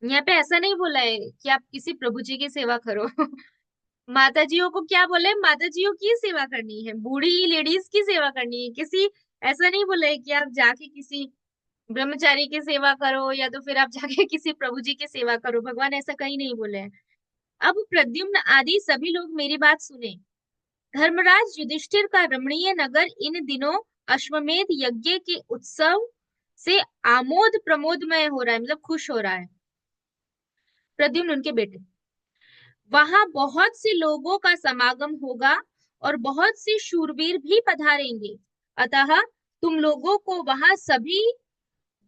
यहाँ पे ऐसा नहीं बोला है कि आप किसी प्रभु जी की सेवा करो। माताजियों को क्या बोले? माताजियों की सेवा करनी है, बूढ़ी लेडीज की सेवा करनी है। किसी ऐसा नहीं बोला है कि आप जाके किसी ब्रह्मचारी की सेवा करो, या तो फिर आप जाके किसी प्रभु जी की सेवा करो। भगवान ऐसा कहीं नहीं बोले हैं। अब प्रद्युम्न आदि सभी लोग मेरी बात सुने। धर्मराज युधिष्ठिर का रमणीय नगर इन दिनों अश्वमेध यज्ञ के उत्सव से आमोद प्रमोदमय हो रहा है, मतलब खुश हो रहा है। प्रद्युम्न उनके बेटे, वहां बहुत से लोगों का समागम होगा और बहुत से शूरवीर भी पधारेंगे, अतः तुम लोगों को वहां सभी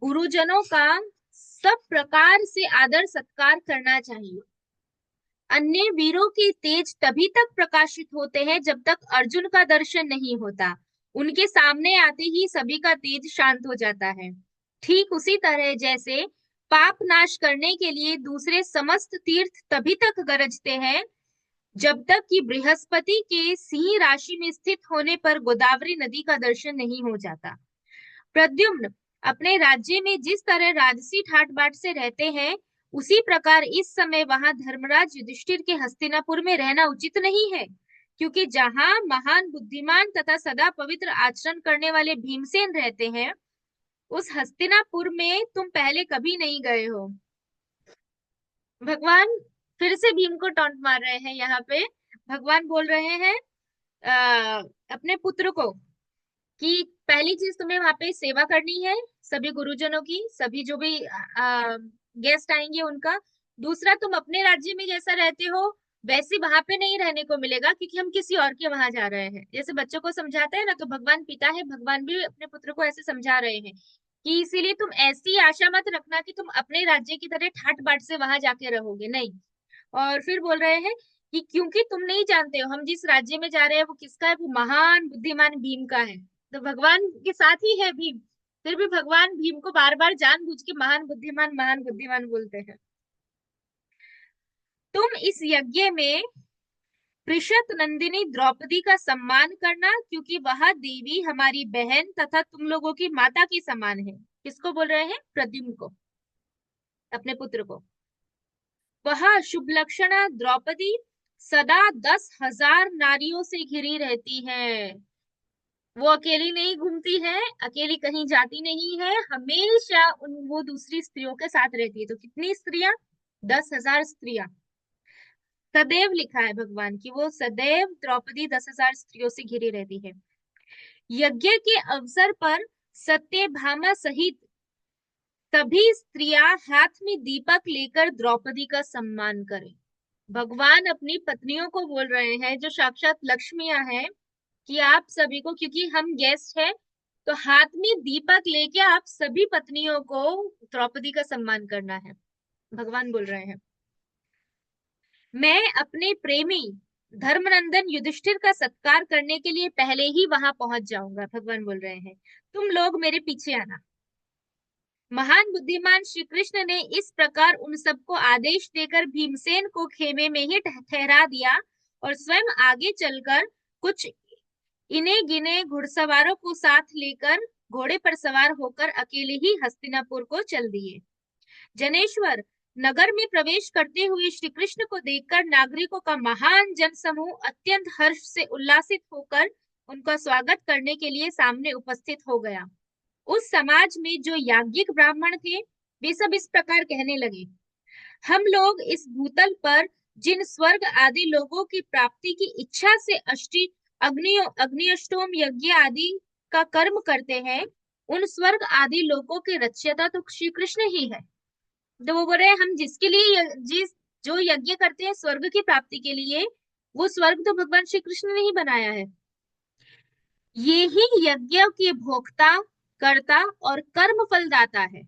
गुरुजनों का सब प्रकार से आदर सत्कार करना चाहिए। अन्य वीरों के तेज तभी तक प्रकाशित होते हैं जब तक अर्जुन का दर्शन नहीं होता। उनके सामने आते ही सभी का तेज शांत हो जाता है। ठीक उसी तरह जैसे पाप नाश करने के लिए दूसरे समस्त तीर्थ तभी तक गरजते हैं जब तक कि बृहस्पति के सिंह राशि में स्थित होने पर गोदावरी नदी का दर्शन नहीं हो जाता। प्रद्युम्न अपने राज्य में जिस तरह राजसी ठाट बाट से रहते हैं, उसी प्रकार इस समय वहां धर्मराज युधिष्ठिर के हस्तिनापुर में रहना उचित नहीं है, क्योंकि जहां महान बुद्धिमान तथा सदा पवित्र आचरण करने वाले भीमसेन रहते हैं, उस हस्तिनापुर में तुम पहले कभी नहीं गए हो। भगवान फिर से भीम को टॉन्ट मार रहे हैं यहाँ पे। भगवान बोल रहे हैं अपने पुत्र को कि पहली चीज तुम्हें वहां पे सेवा करनी है, सभी गुरुजनों की, सभी जो भी गेस्ट आएंगे उनका। दूसरा, तुम अपने राज्य में जैसा रहते हो वैसे वहां पे नहीं रहने को मिलेगा, क्योंकि हम किसी और के वहां जा रहे हैं। जैसे बच्चों को समझाते हैं ना, तो भगवान पिता है, भगवान भी अपने पुत्र को ऐसे समझा रहे हैं कि इसीलिए तुम ऐसी आशा मत रखना कि तुम अपने राज्य की तरह ठाट बाट से वहां जाके रहोगे, नहीं। और फिर बोल रहे हैं कि क्योंकि तुम नहीं जानते हो हम जिस राज्य में जा रहे हैं वो किसका है, वो महान बुद्धिमान भीम का है। तो भगवान के साथ ही है भीम, फिर भी भगवान भीम को बार बार जानबूझ के महान बुद्धिमान बोलते हैं। तुम इस यज्ञ में पृषत नंदिनी द्रौपदी का सम्मान करना, क्योंकि वह देवी हमारी बहन तथा तुम लोगों की माता की समान है। किसको बोल रहे हैं? प्रद्युम्न को, अपने पुत्र को। वह शुभ लक्षणा द्रौपदी सदा 10,000 नारियों से घिरी रहती है। वो अकेली नहीं घूमती है, अकेली कहीं जाती नहीं है, हमेशा वो दूसरी स्त्रियों के साथ रहती है। तो कितनी स्त्रियां? 10,000 स्त्रियां। सदैव लिखा है भगवान की वो सदैव द्रौपदी 10,000 स्त्रियों से घिरी रहती है। यज्ञ के अवसर पर सत्यभामा सहित सभी स्त्रियां हाथ में दीपक लेकर द्रौपदी का सम्मान करें। भगवान अपनी पत्नियों को बोल रहे हैं जो साक्षात लक्ष्मियां हैं कि आप सभी को, क्योंकि हम गेस्ट हैं, तो हाथ में दीपक लेके आप सभी पत्नियों को द्रौपदी का सम्मान करना है। भगवान बोल रहे हैं, मैं अपने प्रेमी धर्मनंदन युधिष्ठिर का सत्कार करने के लिए पहले ही वहां पहुंच जाऊंगा। भगवान बोल रहे हैं, तुम लोग मेरे पीछे आना। महान बुद्धिमान श्री कृष्ण ने इस प्रकार उन सबको आदेश देकर भीमसेन को खेमे में ही ठहरा दिया और स्वयं आगे चलकर कुछ इने गिने घुड़सवारों को साथ लेकर घोड़े पर सवार होकर अकेले ही हस्तिनापुर को चल दिए। जनेश्वर नगर में प्रवेश करते हुए श्री कृष्ण को देखकर नागरिकों का महान जन समूह अत्यंत हर्ष से उल्लासित होकर उनका स्वागत करने के लिए सामने उपस्थित हो गया। उस समाज में जो याज्ञिक ब्राह्मण थे, वे सब इस प्रकार कहने लगे, हम लोग इस भूतल पर जिन स्वर्ग आदि लोगों की प्राप्ति की इच्छा से अग्नि अग्नि अष्टोम यज्ञ आदि का कर्म करते हैं, उन स्वर्ग आदि लोकों के रचयिता तो श्री कृष्ण ही है। तो वो बोल रहे हैं हम जिसके लिए जिस जो यज्ञ करते हैं स्वर्ग की प्राप्ति के लिए, वो स्वर्ग तो भगवान श्री कृष्ण ने ही बनाया है। ये ही यज्ञ के भोक्ता, कर्ता और कर्म फलदाता है।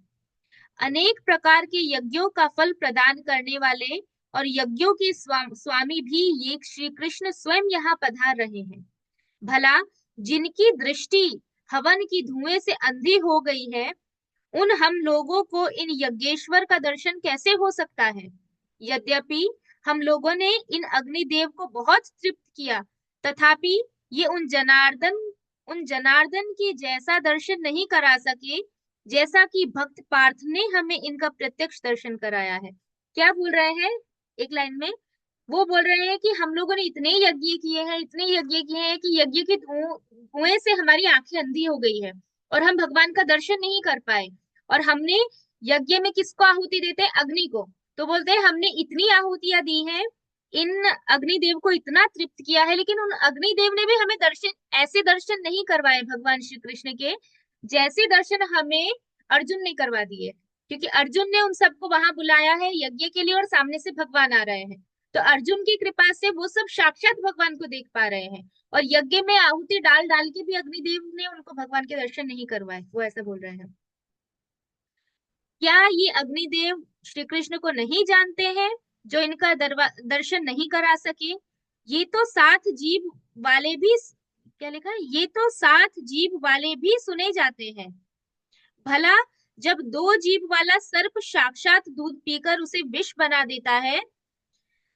अनेक प्रकार के यज्ञों का फल प्रदान करने वाले और यज्ञों के स्वामी भी ये श्री कृष्ण स्वयं यहाँ पधार रहे हैं। भला जिनकी दृष्टि हवन की धुएं से अंधी हो गई है, उन हम लोगों को इन यज्ञेश्वर का दर्शन कैसे हो सकता है? यद्यपि हम लोगों ने इन अग्निदेव को बहुत तृप्त किया, तथापि ये उन जनार्दन के जैसा दर्शन नहीं करा सके, जैसा कि भक्त पार्थ ने हमें इनका प्रत्यक्ष दर्शन कराया है। क्या बोल रहे हैं एक लाइन में? वो बोल रहे हैं कि हम लोगों ने इतने यज्ञ किए हैं, इतने यज्ञ किए हैं कि यज्ञ के धुएं से हमारी आंखें अंधी हो गई है और हम भगवान का दर्शन नहीं कर पाए। और हमने यज्ञ में किसको आहुति देते हैं? अग्नि को। तो बोलते हैं हमने इतनी आहुतियां दी हैं, इन अग्निदेव को इतना तृप्त किया है, लेकिन उन अग्निदेव ने भी हमें दर्शन, ऐसे दर्शन नहीं करवाए भगवान श्री कृष्ण के, जैसे दर्शन हमें अर्जुन ने करवा दिए। क्योंकि अर्जुन ने उन सबको वहां बुलाया है यज्ञ के लिए और सामने से भगवान आ रहे हैं, तो अर्जुन की कृपा से वो सब साक्षात भगवान को देख पा रहे हैं। और यज्ञ में आहुति डाल डाल के भी अग्निदेव ने उनको भगवान के दर्शन नहीं करवाए, वो ऐसा बोल रहे हैं। क्या ये अग्निदेव श्री कृष्ण को नहीं जानते हैं, जो इनका दर्शन नहीं करा सके? ये तो सात जीव वाले भी, क्या लिखा है, ये तो सात जीव वाले भी सुने जाते हैं। भला जब दो जीव वाला सर्प साक्षात दूध पीकर उसे विष बना देता है,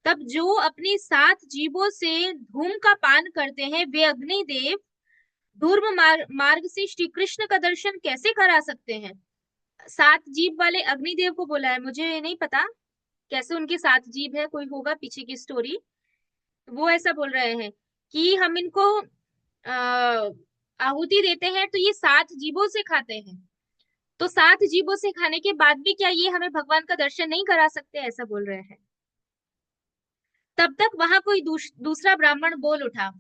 तब जो अपनी सात जीवों से धूम का पान करते हैं, वे अग्निदेव धूर्म मार्ग से श्री कृष्ण का दर्शन कैसे करा सकते हैं? सात जीव वाले अग्निदेव को बोला है, मुझे नहीं पता कैसे उनके सात जीव है, कोई होगा पीछे की स्टोरी। वो ऐसा बोल रहे हैं कि हम इनको आहुति देते हैं तो ये सात जीवों से खाते हैं, तो सात जीवों से खाने के बाद भी क्या ये हमें भगवान का दर्शन नहीं करा सकते, ऐसा बोल रहे हैं। तब तक वहां कोई दूसरा ब्राह्मण बोल उठा,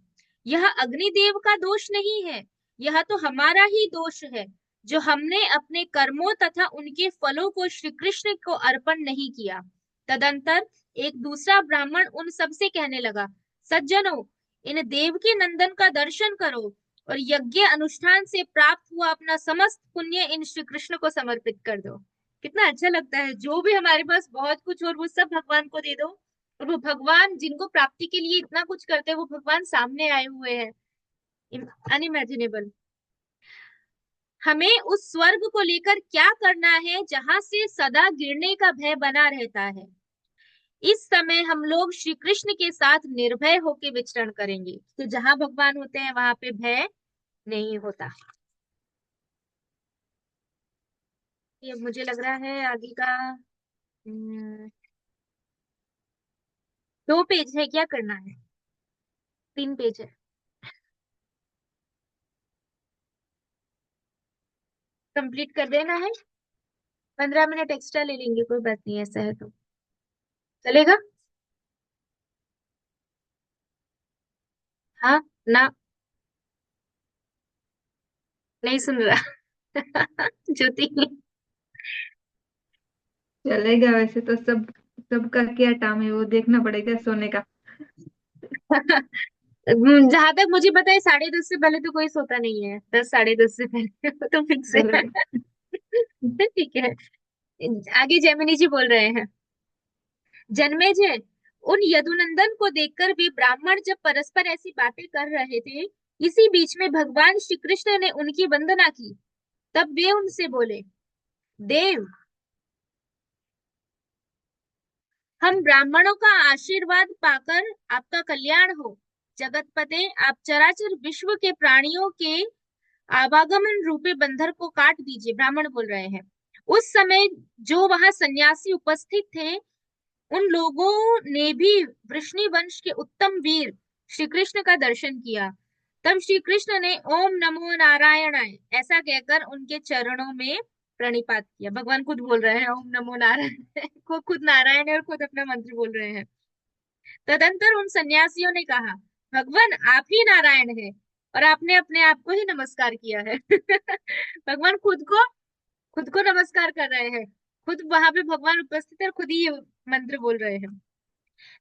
यह अग्निदेव का दोष नहीं है, यह तो हमारा ही दोष है, जो हमने अपने कर्मों तथा उनके फलों को श्री कृष्ण को अर्पण नहीं किया। तदंतर एक दूसरा ब्राह्मण उन सब से कहने लगा, सज्जनों, इन देव के नंदन का दर्शन करो और यज्ञ अनुष्ठान से प्राप्त हुआ अपना समस्त पुण्य इन श्री कृष्ण को समर्पित कर दो। कितना अच्छा लगता है, जो भी हमारे पास बहुत कुछ और वो सब भगवान को दे दो, और वो भगवान जिनको प्राप्ति के लिए इतना कुछ करते हैं, वो भगवान सामने आए हुए हैं। अनइमेजिनेबल। हमें उस स्वर्ग को लेकर क्या करना है जहां से सदा गिरने का भय बना रहता है? इस समय हम लोग श्री कृष्ण के साथ निर्भय होकर विचरण करेंगे। तो जहां भगवान होते हैं वहां पे भय नहीं होता। ये मुझे लग रहा है आगे का 2 पेज है, क्या करना है? 3 पेज है, कंप्लीट कर देना है। 15 मिनट एक्स्ट्रा ले लेंगे, कोई बात नहीं, ऐसा है तो चलेगा। हाँ ना, नहीं सुन रहा। ज्योति। चलेगा वैसे तो सब। सबका क्या टाइम है वो देखना पड़ेगा सोने का। जहां तक मुझे पता है 10:30 से पहले तो कोई सोता नहीं है, 10 साढ़े 10 से पहले तो फिक्स है। चलेगा। ठीक है। आगे जैमिनी जी बोल रहे हैं, जन्मेजय, उन यदुनंदन को देखकर वे ब्राह्मण जब परस्पर ऐसी बातें कर रहे थे, इसी बीच में भगवान श्री कृष्ण ने उनकी वंदना की। तब वे उनसे बोले, देव, हम ब्राह्मणों का आशीर्वाद पाकर आपका कल्याण हो। जगतपते, आप चराचर विश्व के प्राणियों के आवागमन रूपे बंधर को काट दीजिए। ब्राह्मण बोल रहे हैं, उस समय जो वहां सन्यासी उपस्थित थे, उन लोगों ने भी वृष्णि वंश के उत्तम वीर श्री कृष्ण का दर्शन किया। तब श्री कृष्ण ने ओम नमो नारायणाय ऐसा कहकर उनके चरणों में प्रणिपात किया। भगवान खुद बोल रहे हैं ओम नमो नारायण को, खुद नारायण है और खुद अपना मंत्र बोल रहे हैं। तदंतर उन सन्यासियों ने कहा, भगवान आप ही नारायण है और आपने अपने आप को ही नमस्कार किया है। भगवान खुद को नमस्कार कर रहे हैं। खुद वहां पे भगवान उपस्थित है और खुद ही ये मंत्र बोल रहे हैं।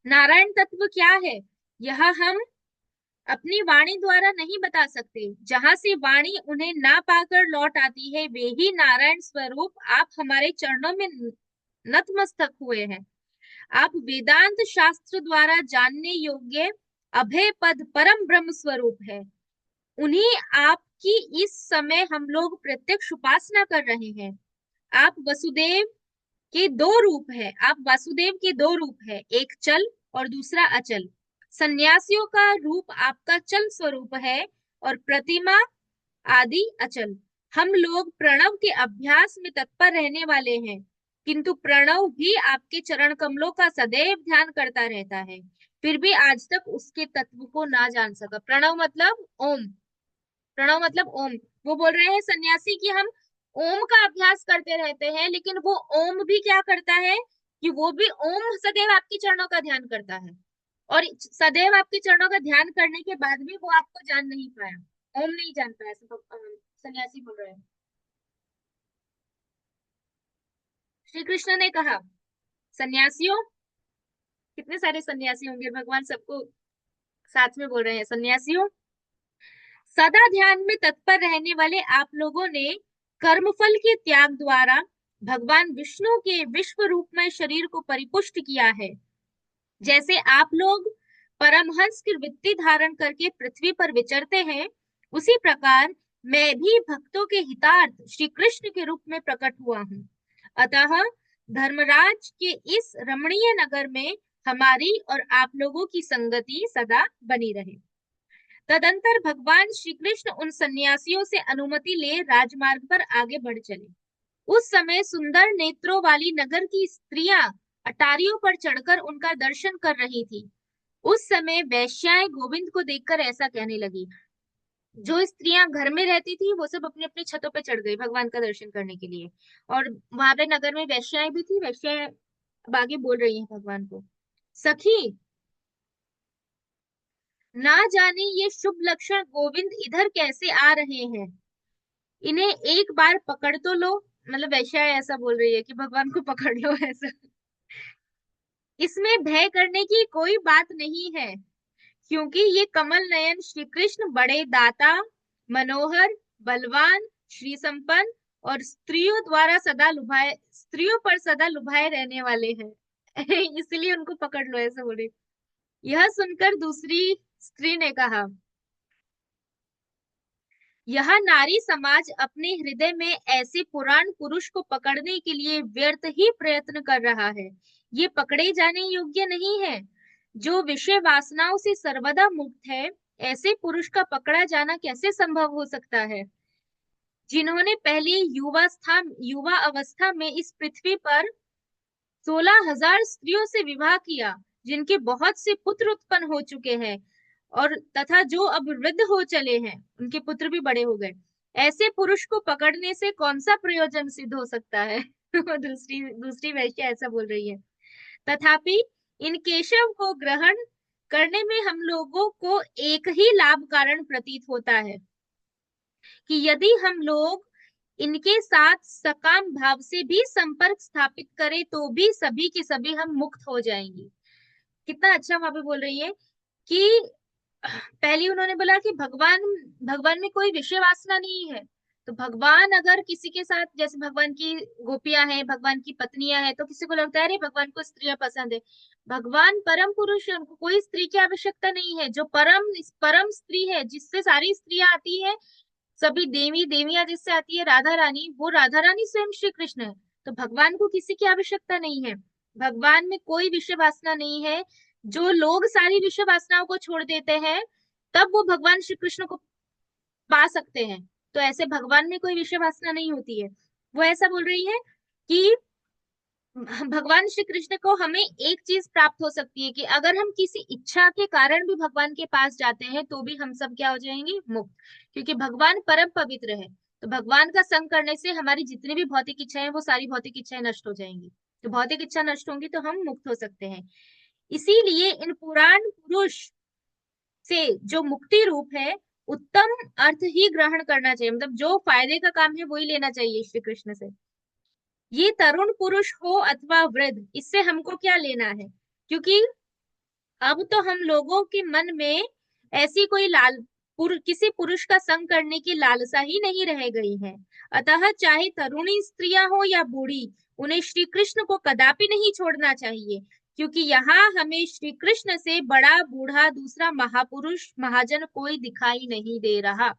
नारायण तत्व क्या है, यह हम अपनी वाणी द्वारा नहीं बता सकते। जहां से वाणी उन्हें ना पाकर लौट आती है, वे ही नारायण स्वरूप आप हमारे चरणों में नतमस्तक हुए हैं। आप वेदांत शास्त्र द्वारा जानने योग्य अभय पद परम ब्रह्म स्वरूप है। उन्हीं आपकी इस समय हम लोग प्रत्यक्ष उपासना कर रहे हैं। आप वसुदेव के दो रूप है, आप वासुदेव के दो रूप है, एक चल और दूसरा अचल। सन्यासियों का रूप आपका चल स्वरूप है और प्रतिमा आदि अचल। हम लोग प्रणव के अभ्यास में तत्पर रहने वाले हैं, किंतु प्रणव भी आपके चरण कमलों का सदैव ध्यान करता रहता है, फिर भी आज तक उसके तत्व को ना जान सका। प्रणव मतलब ओम। प्रणव मतलब ओम। वो बोल रहे हैं सन्यासी कि हम ओम का अभ्यास करते रहते हैं, लेकिन वो ओम भी क्या करता है कि वो भी ओम सदैव आपके चरणों का ध्यान करता है, और सदैव आपके चरणों का ध्यान करने के बाद भी वो आपको जान नहीं पाया, ओम नहीं जान पाया, सन्यासी बोल रहे हैं। श्री कृष्ण ने कहा, सन्यासियों, कितने सारे सन्यासी होंगे, भगवान सबको साथ में बोल रहे हैं, सन्यासियों, सदा ध्यान में तत्पर रहने वाले आप लोगों ने कर्मफल के त्याग द्वारा भगवान विष्णु के विश्व रूपमय शरीर को परिपुष्ट किया है। जैसे आप लोग परमहंस की वृत्ति धारण करके पृथ्वी पर विचरते हैं, उसी प्रकार मैं भी भक्तों के हितार्थ श्री कृष्ण के रूप में प्रकट हुआ हूँ। अतः धर्मराज के इस रमणीय नगर में हमारी और आप लोगों की संगति सदा बनी रहे। तदंतर भगवान श्री कृष्ण उन सन्यासियों से अनुमति ले राजमार्ग पर आगे बढ़ चले। उस समय सुंदर नेत्रों वाली नगर की स्त्रियां अटारियों पर चढ़कर उनका दर्शन कर रही थी। उस समय वैश्याएं गोविंद को देखकर ऐसा कहने लगी। जो स्त्रियां घर में रहती थी वो सब अपने अपने छतों पे चढ़ गई भगवान का दर्शन करने के लिए, और वहां पे नगर में वैश्याएं भी थी। वैश्याएं अब आगे बोल रही हैं भगवान को, सखी, ना जाने ये शुभ लक्षण गोविंद इधर कैसे आ रहे हैं, इन्हें एक बार पकड़ तो लो। मतलब वैश्या ऐसा बोल रही है कि भगवान को पकड़ लो ऐसा। इसमें भय करने की कोई बात नहीं है, क्योंकि ये कमल नयन श्री कृष्ण बड़े दाता, मनोहर, बलवान, श्री संपन्न और स्त्रियों पर सदा लुभाए रहने वाले हैं। इसलिए उनको पकड़ लो ऐसा बोले। यह सुनकर दूसरी स्त्री ने कहा, यह नारी समाज अपने हृदय में ऐसे पुराण पुरुष को पकड़ने के लिए व्यर्थ ही प्रयत्न कर रहा है। ये पकड़े जाने योग्य नहीं है। जो विषय वासनाओं से सर्वदा मुक्त है, ऐसे पुरुष का पकड़ा जाना कैसे संभव हो सकता है। जिन्होंने पहले युवा अवस्था में इस पृथ्वी पर 16,000 स्त्रियों से विवाह किया, जिनके बहुत से पुत्र उत्पन्न हो चुके हैं, और तथा जो अब वृद्ध हो चले हैं, उनके पुत्र भी बड़े हो गए, ऐसे पुरुष को पकड़ने से कौन सा प्रयोजन सिद्ध हो सकता है। दूसरी दूसरी वैश्या ऐसा बोल रही है। तथापि इन केशव को ग्रहण करने में हम लोगों को एक ही लाभ कारण प्रतीत होता है कि यदि हम लोग इनके साथ सकाम भाव से भी संपर्क स्थापित करें तो भी सभी के सभी हम मुक्त हो जाएंगे। कितना अच्छा वहां पे बोल रही है कि पहले उन्होंने बोला कि भगवान भगवान में कोई विषय वासना नहीं है। तो भगवान अगर किसी के साथ, जैसे भगवान की गोपियां हैं, भगवान की पत्नियां हैं, तो किसी को लगता है अरे भगवान को स्त्रियां पसंद है। भगवान परम पुरुष है, उनको कोई स्त्री की आवश्यकता नहीं है। जो परम परम स्त्री है, जिससे सारी स्त्रियां आती है, सभी देवी देवियां जिससे आती है, राधा रानी, वो राधा रानी स्वयं श्री कृष्ण है। तो भगवान को किसी की आवश्यकता नहीं है। भगवान में कोई विषय वासना नहीं है। जो लोग सारी विषय वासनाओं को छोड़ देते हैं, तब वो भगवान श्री कृष्ण को पा सकते हैं। तो ऐसे भगवान में कोई विषय वासना नहीं होती है। वो ऐसा बोल रही है कि भगवान श्री कृष्ण को हमें एक चीज प्राप्त हो सकती है कि अगर हम किसी इच्छा के कारण भी भगवान के पास जाते हैं तो भी हम सब क्या हो जाएंगे, मुक्त। क्योंकि भगवान परम पवित्र है। तो भगवान का संग करने से हमारी जितनी भी भौतिक इच्छाएं हैं, वो सारी भौतिक इच्छाएं नष्ट हो जाएंगी। तो भौतिक इच्छा नष्ट होंगी तो हम मुक्त हो सकते हैं। इसीलिए इन पुराण पुरुष से जो मुक्ति रूप है, उत्तम अर्थ ही ग्रहण करना चाहिए, मतलब जो फायदे का काम है वही लेना चाहिए श्री कृष्ण से। ये तरुण पुरुष हो अथवा वृद्ध, इससे हमको क्या लेना है? क्योंकि अब तो हम लोगों के मन में ऐसी कोई किसी पुरुष का संग करने की लालसा ही नहीं रह गई है। अतः चाहे तरुणी स्त्रियां हो या बूढ़ी, उन्हें श्री कृष्ण को कदापि नहीं छोड़ना चाहिए, क्योंकि यहाँ हमें श्री कृष्ण से बड़ा बूढ़ा दूसरा महापुरुष महाजन कोई दिखाई नहीं दे रहा।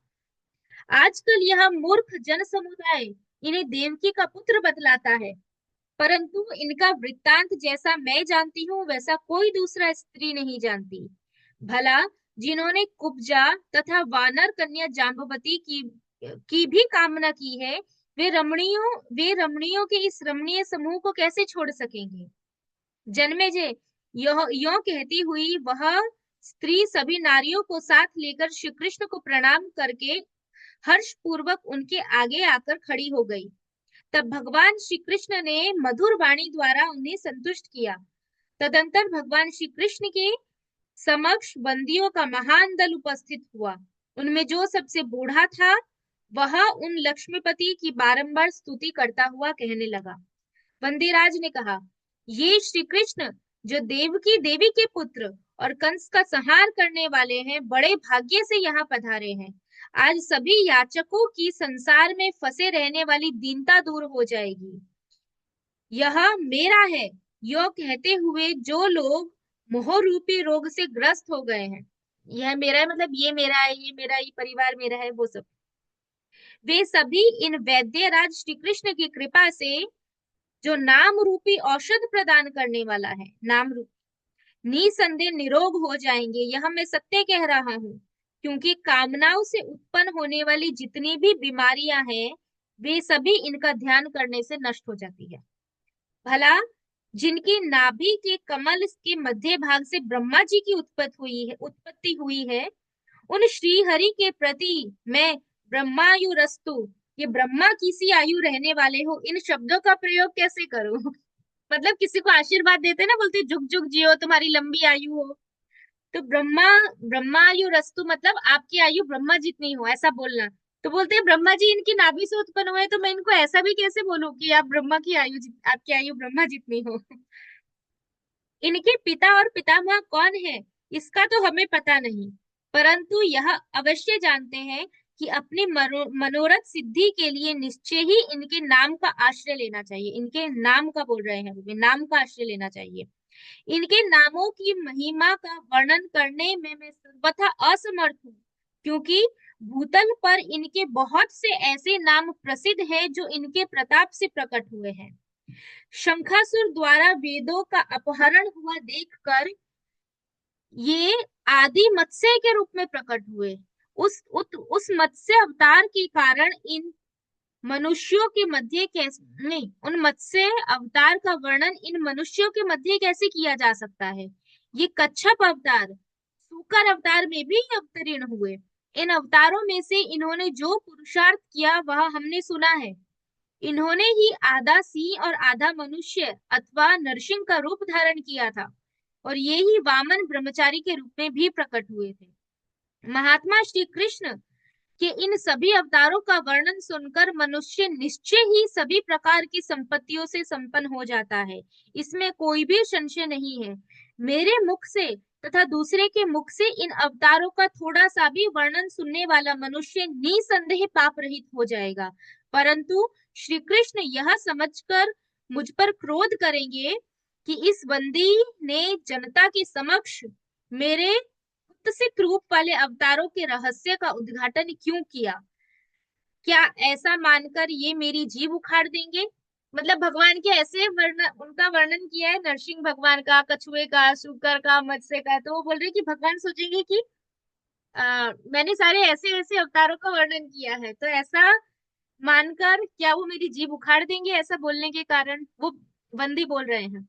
आजकल यह मूर्ख जन समुदाय इन्हें देवकी का पुत्र बतलाता है, परंतु इनका वृत्तांत जैसा मैं जानती हूँ वैसा कोई दूसरा स्त्री नहीं जानती। भला जिन्होंने कुब्जा तथा वानर कन्या जाम्बवती की भी कामना की है, वे रमणियों के इस रमणीय समूह को कैसे छोड़ सकेंगे? जन्मेजय, यह यों कहती हुई वह स्त्री सभी नारियों को साथ लेकर श्री कृष्ण को प्रणाम करके हर्ष पूर्वक उनके आगे आकर खड़ी हो गई। तब भगवान श्री कृष्ण ने मधुर वाणी द्वारा उन्हें संतुष्ट किया। तदंतर भगवान श्री कृष्ण के समक्ष बंदियों का महान दल उपस्थित हुआ। उनमें जो सबसे बूढ़ा था वह उन लक्ष्मीपति की बारंबार स्तुति करता हुआ कहने लगा। बंदीराज ने कहा, ये श्री कृष्ण जो देवकी देवी के पुत्र और कंस का संहार करने वाले हैं, बड़े भाग्य से यहाँ पधारे हैं। आज सभी याचकों की संसार में फंसे रहने वाली दीनता दूर हो जाएगी। यह मेरा है, यो कहते हुए जो लोग मोह रूपी रोग से ग्रस्त हो गए हैं, यह मेरा है मतलब ये मेरा है, ये मेरा, ये परिवार मेरा है, वो सब, वे सभी इन वैद्य राज श्री कृष्ण की कृपा से, जो नाम रूपी औषध प्रदान करने वाला है, नाम रूप, निसंदेह निरोग हो जाएंगे। यह मैं सत्य कह रहा हूँ, क्योंकि कामनाओं से उत्पन्न होने वाली जितनी भी बीमारियां हैं, वे सभी इनका ध्यान करने से नष्ट हो जाती है। भला जिनकी नाभि के कमल के मध्य भाग से ब्रह्मा जी की उत्पत्ति हुई है, उन श्री हरि के प्रति मैं ब्रह्मायुरस्तु, ये ब्रह्मा की सी आयु रहने वाले हो, इन शब्दों का प्रयोग कैसे करूं? मतलब किसी को आशीर्वाद देते ना, बोलते जुग जुग जियो, तुम्हारी लंबी आयु हो। तो ब्रह्मायुरस्तु मतलब आपकी आयु ब्रह्मा जितनी हो, ऐसा बोलना। तो बोलते हैं ब्रह्मा जी इनकी नाभि से उत्पन्न हुए, तो मैं इनको ऐसा भी कैसे बोलूं कि आप ब्रह्मा की आपकी आयु ब्रह्मा जितनी हो? इनके पिता और पितामह कौन है, इसका तो हमें पता नहीं, परंतु यह अवश्य जानते हैं कि अपनी मनोरथ सिद्धि के लिए निश्चय ही इनके नाम का आश्रय लेना चाहिए। इनके नाम का बोल रहे हैं, वो भी नाम का आश्रय लेना चाहिए। इनके नामों की महिमा का वर्णन करने में मैं सर्वथा असमर्थ हूँ, क्योंकि भूतल पर इनके बहुत से ऐसे नाम प्रसिद्ध हैं जो इनके प्रताप से प्रकट हुए हैं। शंखासुर द्वारा वेदों का अपहरण हुआ देखकर ये आदि मत्स्य के रूप में प्रकट हुए। उस मत्स्य अवतार के कारण इन मनुष्यों के मध्य कैसे, नहीं, उन मत्स्य अवतार का वर्णन इन मनुष्यों के मध्य कैसे किया जा सकता है? ये कच्छप अवतार, सूकर अवतार में भी अवतीर्ण हुए। इन अवतारों में से इन्होंने जो पुरुषार्थ किया वह हमने सुना है। इन्होंने ही आधा सिंह और आधा मनुष्य अथवा नरसिंह का रूप धारण किया था, और ये ही वामन ब्रह्मचारी के रूप में भी प्रकट हुए थे। महात्मा श्री कृष्ण के इन सभी अवतारों का वर्णन सुनकर मनुष्य निश्चय ही सभी प्रकार की संपत्तियों से संपन्न हो जाता है, इसमें कोई भी संशय नहीं है। मेरे मुख से तथा दूसरे के मुख से इन अवतारों का थोड़ा सा भी वर्णन सुनने वाला मनुष्य निसंदेह पाप रहित हो जाएगा, परंतु श्री कृष्ण यह समझकर मुझ पर क्रोध करेंगे कि इस बंदी ने जनता के समक्ष मेरे कुत्सित रूप वाले अवतारों के रहस्य का उद्घाटन क्यों किया? क्या ऐसा मानकर ये मेरी जीभ उखाड़ देंगे? मतलब भगवान के ऐसे उनका वर्णन किया है, नरसिंह भगवान का, कछुए का, शुकर का, मत्स्य का, तो वो बोल रहे कि भगवान सोचेंगे कि मैंने सारे ऐसे ऐसे अवतारों का वर्णन किया है, तो ऐसा मानकर क्या वो मेरी जीभ उखाड़ देंगे ऐसा बोलने के कारण? वो बंदी बोल रहे हैं,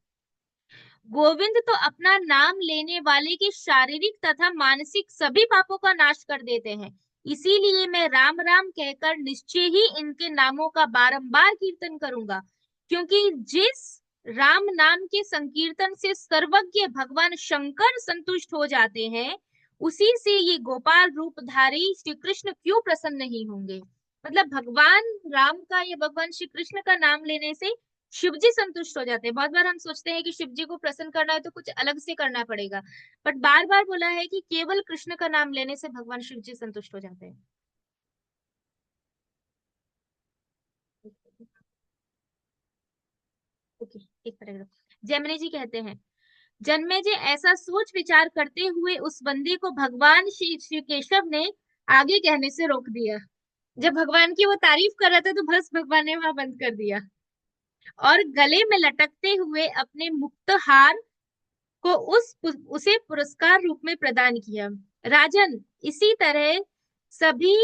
गोविंद तो अपना नाम लेने वाले के शारीरिक तथा मानसिक सभी पापों का नाश कर देते हैं, इसीलिए मैं राम राम कहकर निश्चय ही इनके नामों का बारंबार कीर्तन करूंगा, क्योंकि जिस राम नाम के संकीर्तन से सर्वज्ञ भगवान शंकर संतुष्ट हो जाते हैं, उसी से ये गोपाल रूपधारी श्री कृष्ण क्यों प्रसन्न नहीं होंगे। मतलब भगवान राम का या भगवान श्री कृष्ण का नाम लेने से शिव जी संतुष्ट हो जाते हैं। बहुत बार हम सोचते हैं कि शिव जी को प्रसन्न करना है तो कुछ अलग से करना पड़ेगा, बट बार बार बोला है कि केवल कृष्ण का नाम लेने से भगवान शिव जी संतुष्ट हो जाते हैं। ओके, एक पैराग्राफ। जैमिनी जी कहते हैं, जन्मेजय ऐसा सोच विचार करते हुए उस बंदी को भगवान श्री श्री केशव ने आगे कहने से रोक दिया। जब भगवान की वो तारीफ कर रहा था तो बस भगवान ने वहां बंद कर दिया, और गले में लटकते हुए अपने मुक्त हार को उसे पुरस्कार रूप में प्रदान किया। राजन, इसी तरह सभी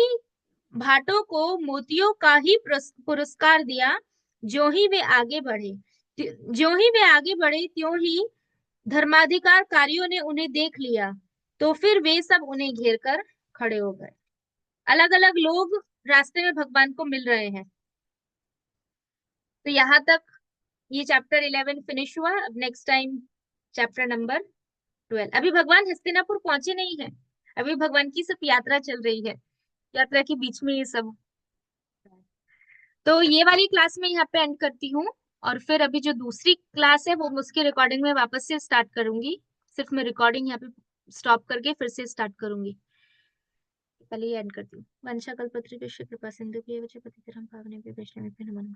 भाटों को मोतियों का ही पुरस्कार दिया। जो ही वे आगे बढ़े जो ही वे आगे बढ़े त्यों ही धर्माधिकारकारियों ने उन्हें देख लिया, तो फिर वे सब उन्हें घेर कर खड़े हो गए। अलग अलग लोग रास्ते में भगवान को मिल रहे हैं। तो यहाँ तक ये चैप्टर 11 फिनिश हुआ। अब नेक्स्ट टाइम चैप्टर नंबर 12। अभी भगवान हस्तिनापुर पहुंचे नहीं है, अभी भगवान की सब यात्रा चल रही है, यात्रा के बीच में ये सब। तो ये वाली क्लास में यहाँ पे एंड करती हूँ, और फिर अभी जो दूसरी क्लास है वो उसकी रिकॉर्डिंग में वापस से स्टार्ट करूंगी। सिर्फ मैं रिकॉर्डिंग यहाँ पे स्टॉप करके फिर से स्टार्ट करूंगी। पहले ये एंड करती हूँ। वंशा कल्पतरु कृपा सिंधु पतितरम पावने वैष्णव नमः।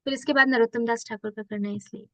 फिर इसके बाद नरोत्तम दास ठाकुर का करना है, इसलिए